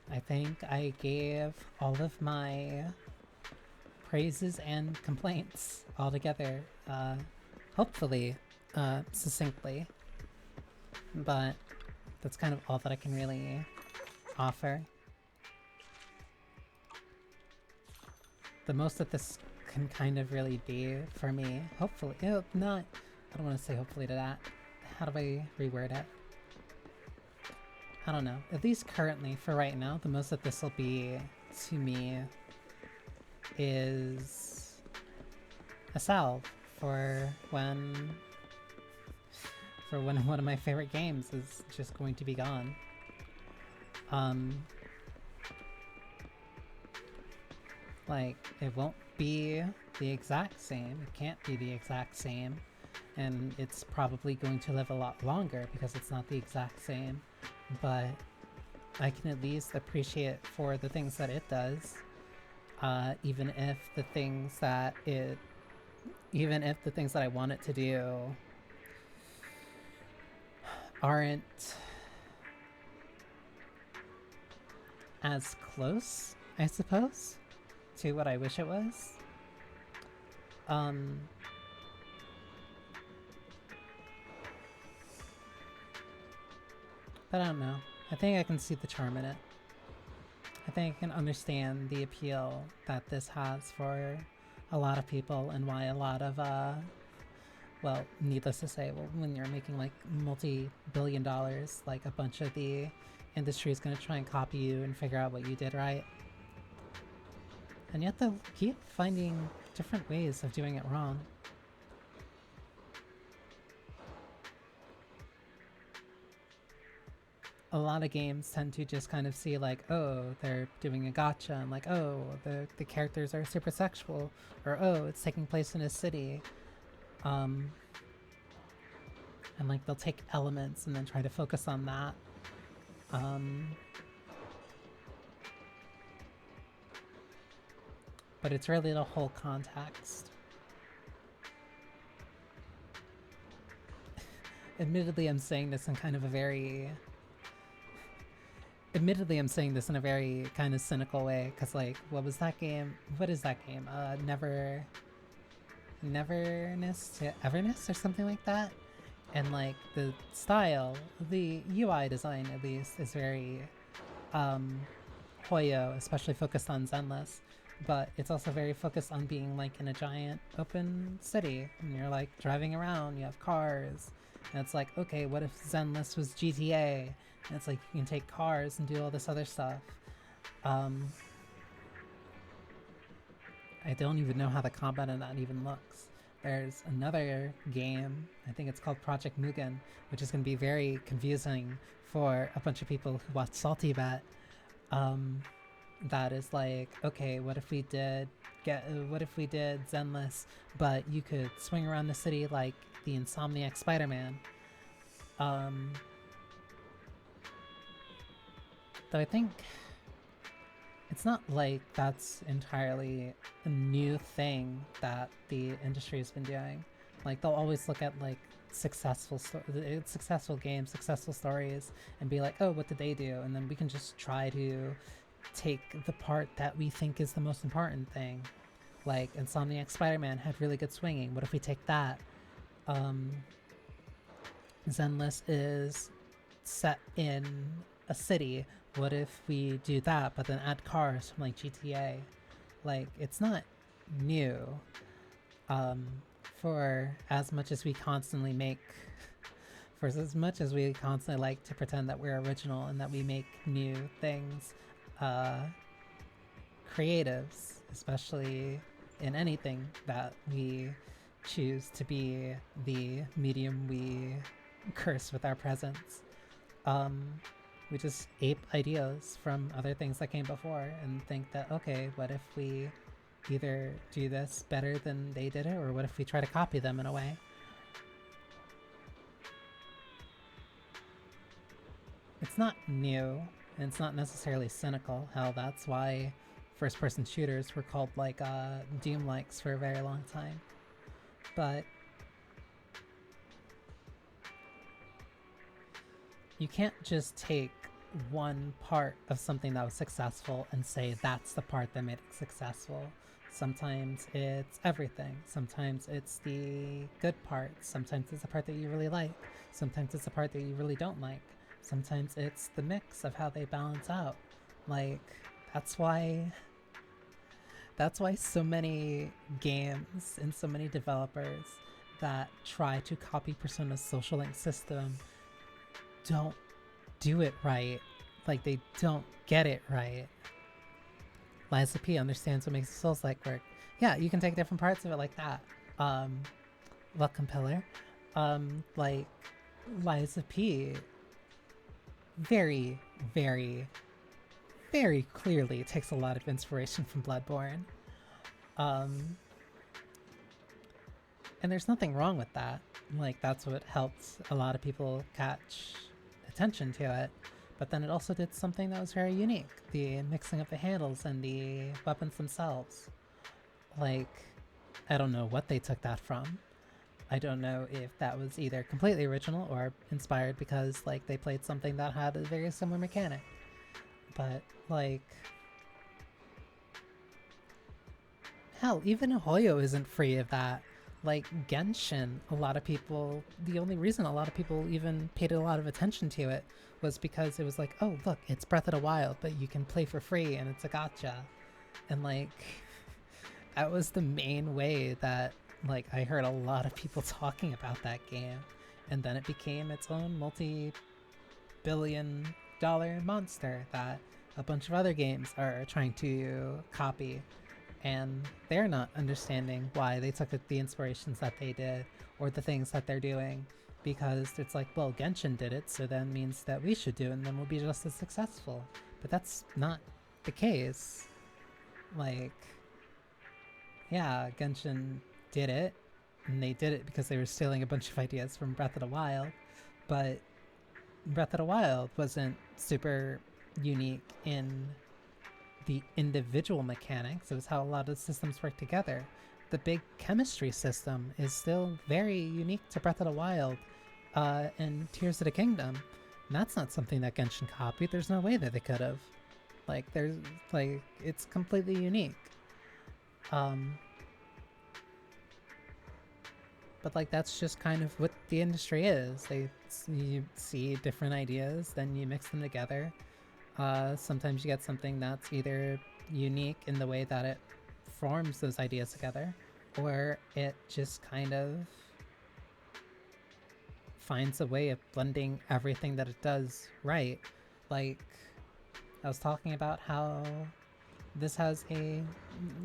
I think I gave all of my praises and complaints all together, hopefully, succinctly. But that's kind of all that I can really offer. The most that this can kind of really be for me, hopefully, I don't want to say hopefully to that. How do I reword it? I don't know. At least currently, for right now, the most that this will be to me is a salve for when one of my favorite games is just going to be gone. Like, it won't be the exact same. It can't be the exact same. And it's probably going to live a lot longer because it's not the exact same. But I can at least appreciate it for the things that it does, even if the things that I want it to do aren't as close, I suppose, to what I wish it was. But I don't know. I think I can see the charm in it. I think I can understand the appeal that this has for a lot of people and why a lot of, well, needless to say, well, when you're making like multi-billion dollars, like a bunch of the industry is going to try and copy you and figure out what you did right. And yet they'll keep finding different ways of doing it wrong. A lot of games tend to just kind of see like, oh, they're doing a gacha, and like, oh, the characters are super sexual, or oh, it's taking place in a city. And like they'll take elements and then try to focus on that. but it's really the whole context. Admittedly, I'm saying this in kind of a very... Admittedly, I'm saying this in a very kind of cynical way, because, like, what was that game? What is that game? Neverness to Everness or something like that? And, like, the style, the UI design, at least, is very, Hoyo, especially focused on Zenless. But it's also very focused on being, like, in a giant open city. And you're, like, driving around, you have cars. And it's like, okay, what if Zenless was GTA? And it's like, you can take cars and do all this other stuff. I don't even know how the combat in that even looks. There's another game, I think it's called Project Mugen, which is going to be very confusing for a bunch of people who watch Salty Bet. That is like, okay, what if we did Zenless, but you could swing around the city like the Insomniac Spider-Man. Though I think it's not like that's entirely a new thing that the industry has been doing. Like, they'll always look at, like, successful games, successful stories, and be like, oh, what did they do? And then we can just try to take the part that we think is the most important thing. Like, Insomniac Spider-Man had really good swinging. What if we take that? Zenless is set in a city. What if we do that, but then add cars from, like, GTA? Like, it's not new. For as much as we constantly like to pretend that we're original and that we make new things, creatives, especially in anything that we choose to be the medium we curse with our presence, we just ape ideas from other things that came before and think that, okay, what if we either do this better than they did it, or what if we try to copy them in a way? It's not new, and it's not necessarily cynical. Hell, that's why first-person shooters were called, like, Doom-likes for a very long time. But you can't just take one part of something that was successful and say that's the part that made it successful. Sometimes it's everything. Sometimes it's the good parts. Sometimes it's the part that you really like. Sometimes it's the part that you really don't like. Sometimes it's the mix of how they balance out. Like, that's why so many games and so many developers that try to copy Persona's social link system don't do it right. Like, they don't get it right. Liza P understands what makes the Souls-like work. Yeah, you can take different parts of it like that. Welcome, Pillar. Like, Liza P very, very, very clearly takes a lot of inspiration from Bloodborne. And there's nothing wrong with that. Like, that's what helped a lot of people catch attention to it. But then it also did something that was very unique. The mixing of the handles and the weapons themselves. Like, I don't know what they took that from. I don't know if that was either completely original or inspired because, like, they played something that had a very similar mechanic. But, like, hell, even Hoyo isn't free of that. Like, Genshin, the only reason a lot of people even paid a lot of attention to it was because it was like, oh, look, it's Breath of the Wild, but you can play for free and it's a gacha. And, like, that was the main way that, like, I heard a lot of people talking about that game. And then it became its own multi-billion-dollar monster that a bunch of other games are trying to copy. And they're not understanding why they took the inspirations that they did or the things that they're doing, because it's like, well, Genshin did it, so that means that we should do it and then we'll be just as successful. But that's not the case. Like, yeah, Genshin did it, and they did it because they were stealing a bunch of ideas from Breath of the Wild, but Breath of the Wild wasn't super unique in the individual mechanics. It was how a lot of the systems work together. The big chemistry system is still very unique to Breath of the Wild and Tears of the Kingdom. And that's not something that Genshin copied. There's no way that they could have. Like, there's, like, it's completely unique. But, like, that's just kind of what the industry is. You see different ideas, then you mix them together. Sometimes you get something that's either unique in the way that it forms those ideas together, or it just kind of finds a way of blending everything that it does right. Like, I was talking about how this has a,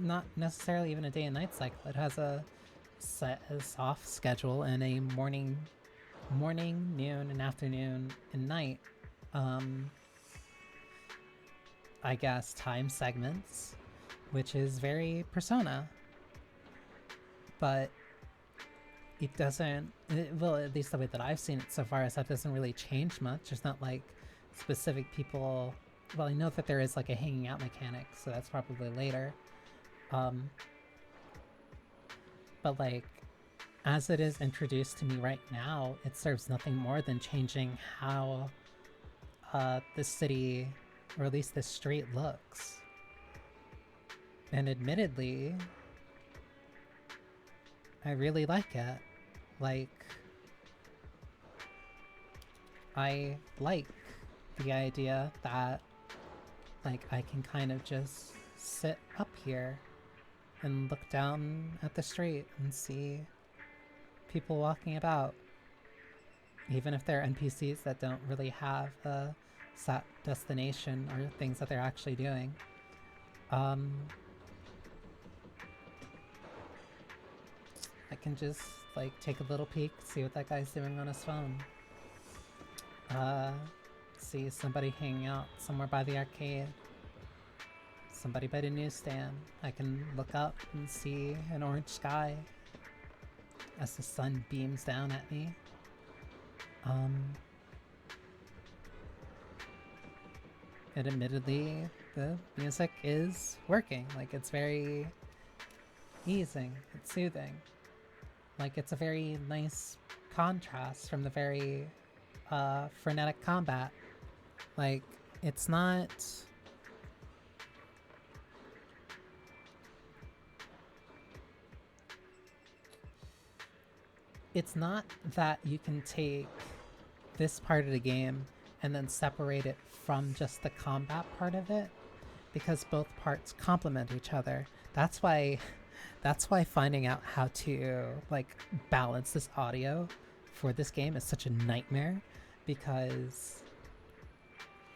not necessarily even a day and night cycle, it has a soft schedule and a morning, noon, and afternoon, and night, I guess, time segments, which is very Persona. But it doesn't, well, at least the way that I've seen it so far is that doesn't really change much. There's not like specific people, well, I know that there is like a hanging out mechanic, so that's probably later. But like, as it is introduced to me right now, it serves nothing more than changing how the city, or at least the street, looks. And admittedly, I really like it. Like, I like the idea that, like, I can kind of just sit up here and look down at the street and see people walking about. Even if they're NPCs that don't really have a set destination or things that they're actually doing. I can just, like, take a little peek, see what that guy's doing on his phone. See somebody hanging out somewhere by the arcade. Somebody by the newsstand. I can look up and see an orange sky as the sun beams down at me. And admittedly, the music is working. Like, it's very easing, it's soothing. Like, it's a very nice contrast from the very frenetic combat. Like, it's not... It's not that you can take this part of the game and then separate it from just the combat part of it, because both parts complement each other. That's why finding out how to, like, balance this audio for this game is such a nightmare, because,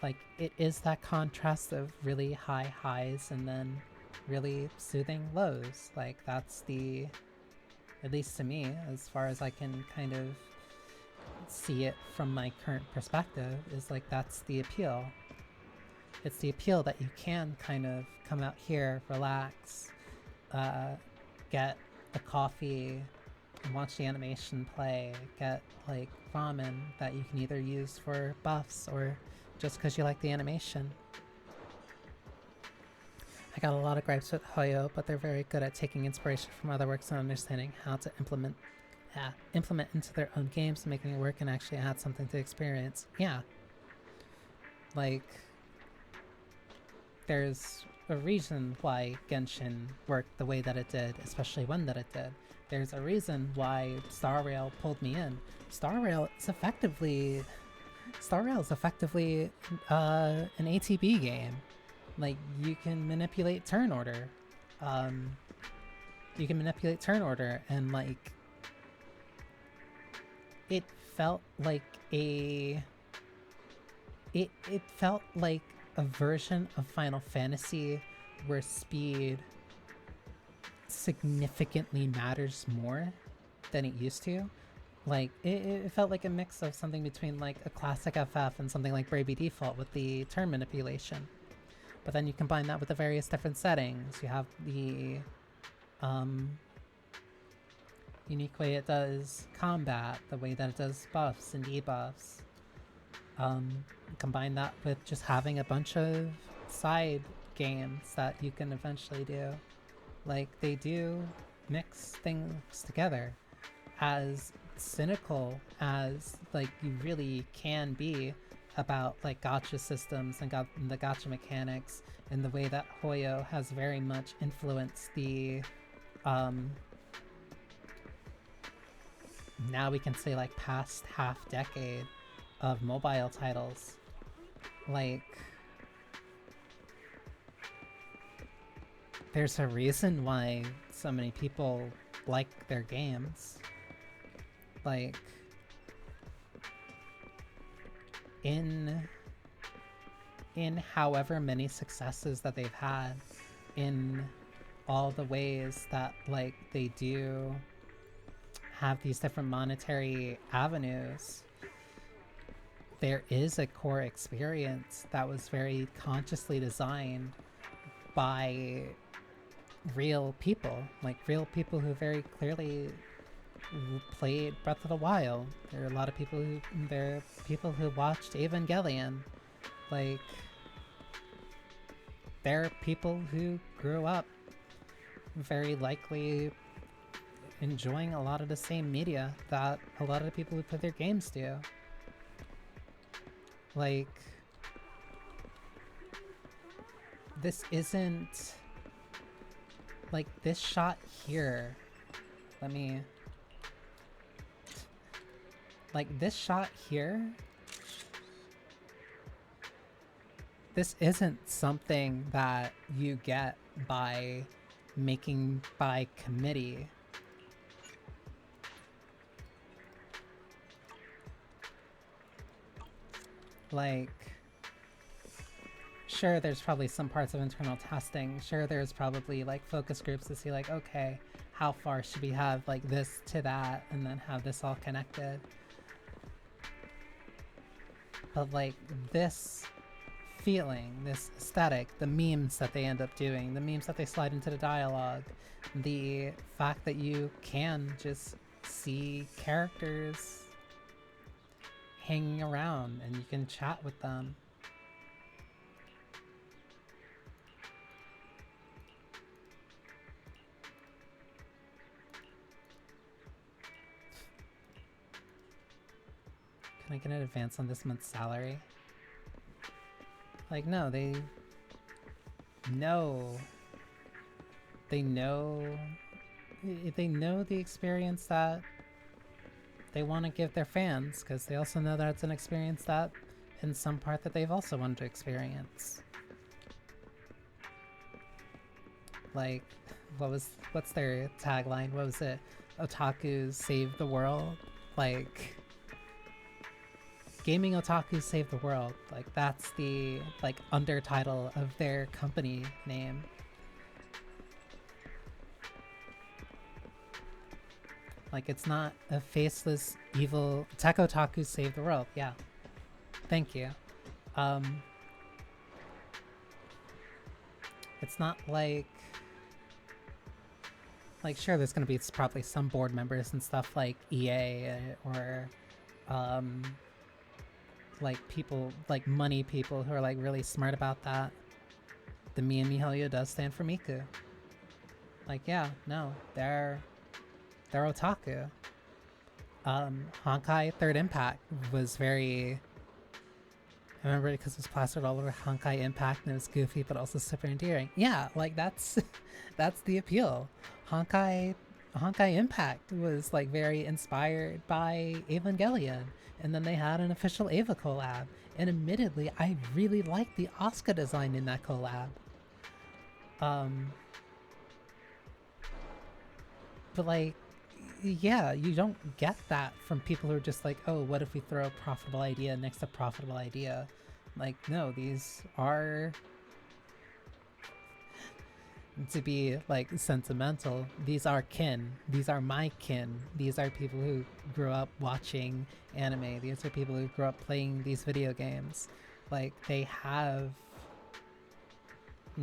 like, it is that contrast of really high highs and then really soothing lows. Like, that's the, at least to me, as far as I can kind of see it from my current perspective, is like, that's the appeal. It's the appeal that you can kind of come out here, relax, get a coffee and watch the animation play, get like ramen that you can either use for buffs or just because you like the animation. I got a lot of gripes with Hoyo, but they're very good at taking inspiration from other works and understanding how to implement into their own games and making it work and actually add something to the experience. Yeah. Like, there's a reason why Genshin worked the way that it did, especially when that it did. There's a reason why Star Rail pulled me in. Star Rail is effectively an ATB game. Like, you can manipulate turn order. And like, it felt like a version of Final Fantasy where speed significantly matters more than it used to. Like, it felt like a mix of something between like a classic FF and something like Bravely Default with the turn manipulation. But then you combine that with the various different settings. You have the unique way it does combat, the way that it does buffs and debuffs. Combine that with just having a bunch of side games that you can eventually do. Like, they do mix things together. As cynical as like you really can be about like gacha systems and the gacha mechanics, and the way that Hoyo has very much influenced the now we can say like past half decade of mobile titles. Like, there's a reason why so many people like their games. Like, in however many successes that they've had, in all the ways that like they do have these different monetary avenues, there is a core experience that was very consciously designed by real people, like real people who very clearly played Breath of the Wild. There are a lot of people who watched Evangelion. Like, there are people who grew up very likely enjoying a lot of the same media that a lot of the people who play their games do. Like, this isn't like this shot here. Let me like this shot here. This isn't something that you get by making by committee. Like, sure, there's probably some parts of internal testing. Sure, there's probably like focus groups to see like, okay, how far should we have like this to that and then have this all connected. But like this feeling, this aesthetic, the memes that they end up doing, the memes that they slide into the dialogue, the fact that you can just see characters hanging around and you can chat with them. Can I get an advance on this month's salary? Like, no, they know the experience that they want to give their fans, because they also know that it's an experience that in some part that they've also wanted to experience. Like, what's their tagline? What was it? Otaku save the world? Like, gaming otaku save the world. Like, that's the like undertitle of their company name. Like, it's not a faceless evil tech otaku save the world. Yeah, thank you. It's not like sure, there's gonna be probably some board members and stuff like EA or like people, like money people who are like really smart about that. The me and Mihoyo does stand for Miku. Like, yeah, no, they're otaku. Honkai Third Impact was very, I remember it because it was plastered all over Honkai Impact and it was goofy but also super endearing. Yeah, like that's that's the appeal. Honkai Impact was like very inspired by Evangelion, and then they had an official Eva collab, and admittedly I really liked the Asuka design in that collab. But like, yeah, you don't get that from people who are just like, oh, what if we throw a profitable idea next to profitable idea? Like, no, these are, to be like sentimental, these are kin. These are my kin. These are people who grew up watching anime. These are people who grew up playing these video games. Like, they have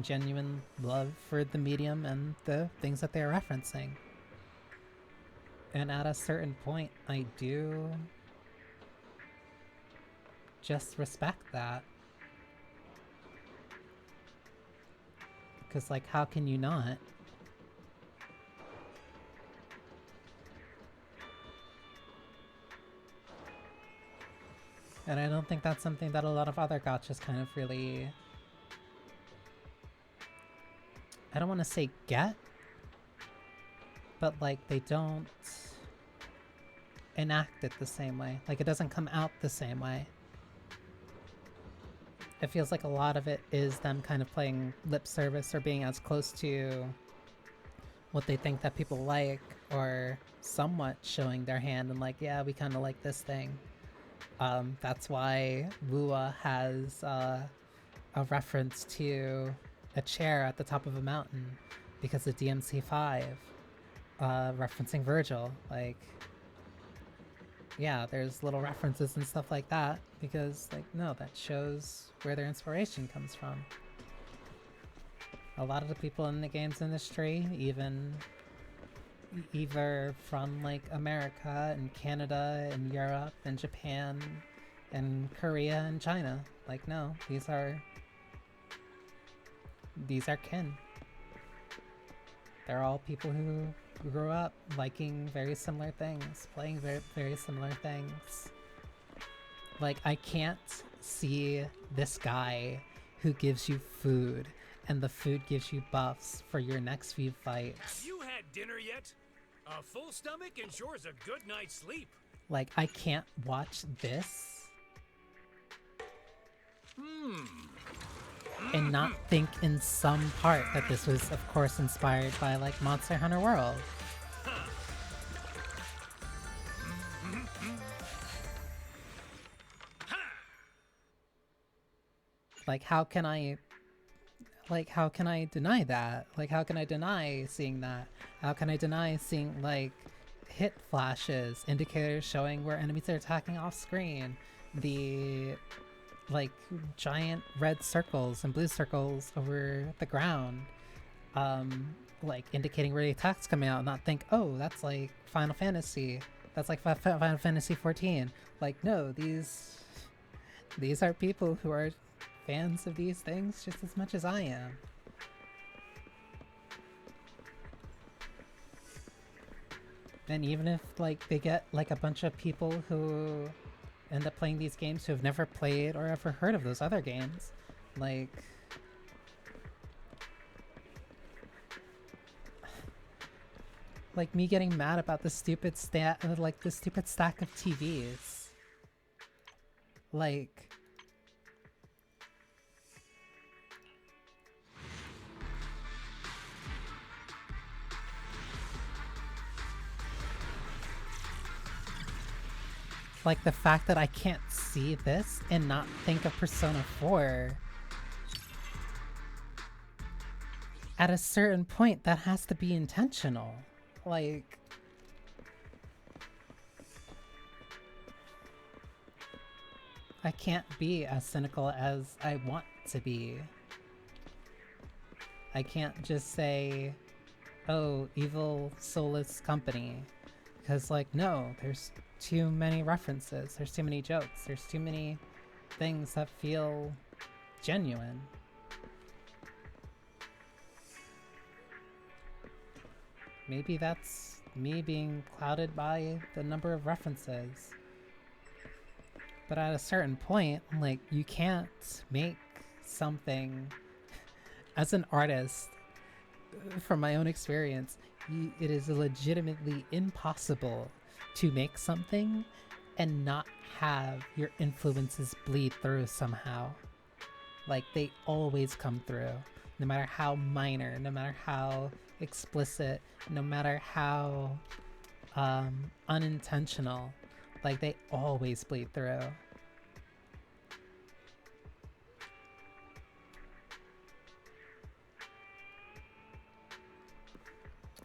genuine love for the medium and the things that they're referencing. And at a certain point, I do just respect that. Because, like, how can you not? And I don't think that's something that a lot of other gachas kind of really... I don't want to say get, but like they don't enact it the same way. Like it doesn't come out the same way. It feels like a lot of it is them kind of playing lip service or being as close to what they think that people like, or somewhat showing their hand and like, yeah, we kind of like this thing. That's why Wua has a reference to a chair at the top of a mountain because of DMC5, referencing Virgil. Like, yeah, there's little references and stuff like that because, like, no, that shows where their inspiration comes from. A lot of the people in the games industry, either from like America and Canada and Europe and Japan and Korea and China, like, no, these are kin. They're all people who grew up liking very similar things, playing very similar things. Like, I can't see this guy who gives you food and the food gives you buffs for your next few fights. Have you had dinner yet? A full stomach ensures a good night's sleep. Like, I can't watch this and not think in some part that this was, of course, inspired by, like, Monster Hunter World. Like, how can I deny that? Like, how can I deny seeing that? How can I deny seeing, like, hit flashes, indicators showing where enemies are attacking off screen, the, like, giant red circles and blue circles over the ground, like, indicating where the attack's coming out, and not think, oh, that's, like, Final Fantasy. That's, like, Final Fantasy 14. Like, no, these are people who are fans of these things just as much as I am. And even if, like, they get, like, a bunch of people who end up playing these games who have never played or ever heard of those other games, like, me getting mad about the stupid stack of TVs. Like, the fact that I can't see this and not think of Persona 4. At a certain point, that has to be intentional. Like, I can't be as cynical as I want to be. I can't just say, oh, evil soulless company. Because, like, no, there's too many references, there's too many jokes, there's too many things that feel genuine. Maybe that's me being clouded by the number of references. But at a certain point, like, you can't make something as an artist, from my own experience, it is legitimately impossible to make something and not have your influences bleed through somehow. Like, they always come through, no matter how minor, no matter how explicit, no matter how unintentional. Like, they always bleed through.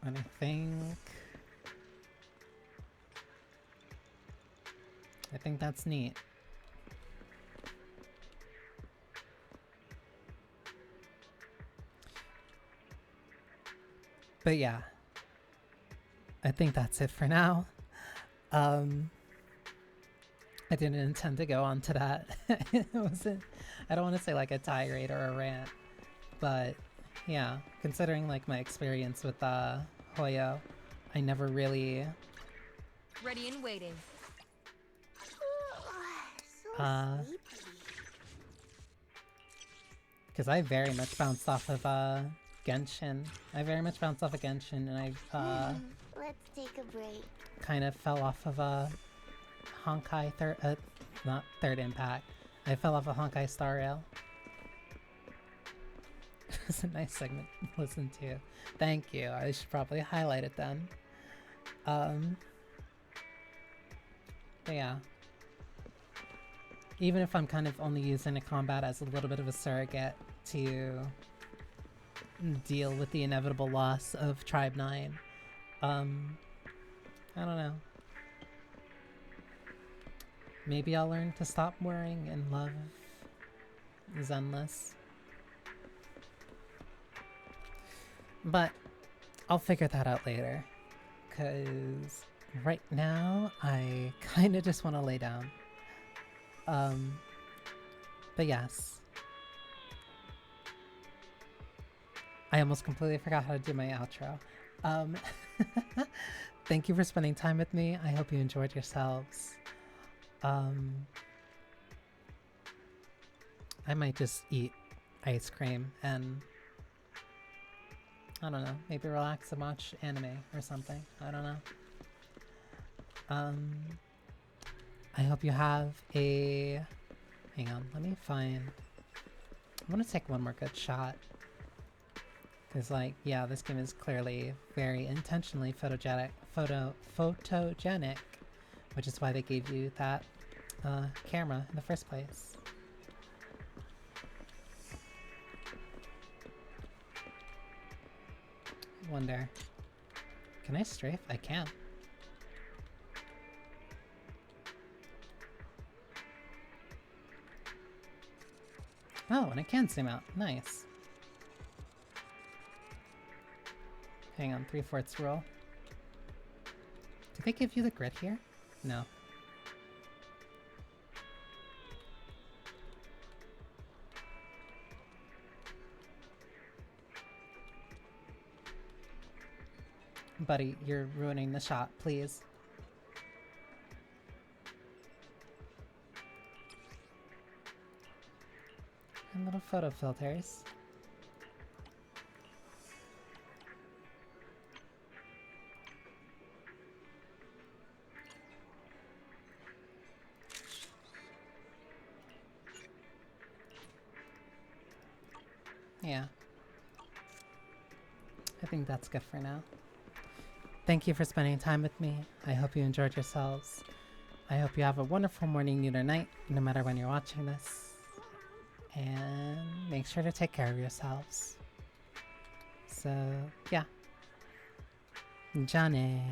And I think that's neat. But yeah, I think that's it for now. I didn't intend to go on to that. It wasn't, I don't want to say like a tirade or a rant, but Yeah, considering like my experience with Hoyo, I never really Ready and waiting. because I very much bounced off of Genshin. I very much bounced off of Genshin, and I Let's take a break. kind of fell off of Honkai not third impact. I fell off of Honkai Star Rail. It's a nice segment to listen to. Thank you. I should probably highlight it then. But yeah. Even if I'm kind of only using a combat as a little bit of a surrogate to deal with the inevitable loss of Tribe 9, I don't know. Maybe I'll learn to stop worrying and love Zenless. But I'll figure that out later. Because right now, I kind of just want to lay down. But yes. I almost completely forgot how to do my outro. Thank you for spending time with me. I hope you enjoyed yourselves. I might just eat ice cream and I don't know, maybe relax and watch anime or something. I don't know. I hope you have a... Hang on, let me find... I'm gonna take one more good shot. Because, like, yeah, this game is clearly very intentionally photogenic, which is why they gave you that camera in the first place. Wonder, can I strafe? I can. Oh, and I can zoom out. Nice. Hang on, 3/4 roll. Did they give you the grid here? No. Buddy, you're ruining the shot, please. And little photo filters. Yeah. I think that's good for now. Thank you for spending time with me. I hope you enjoyed yourselves. I hope you have a wonderful morning, noon, or night, no matter when you're watching this. And make sure to take care of yourselves. So, yeah. Johnny.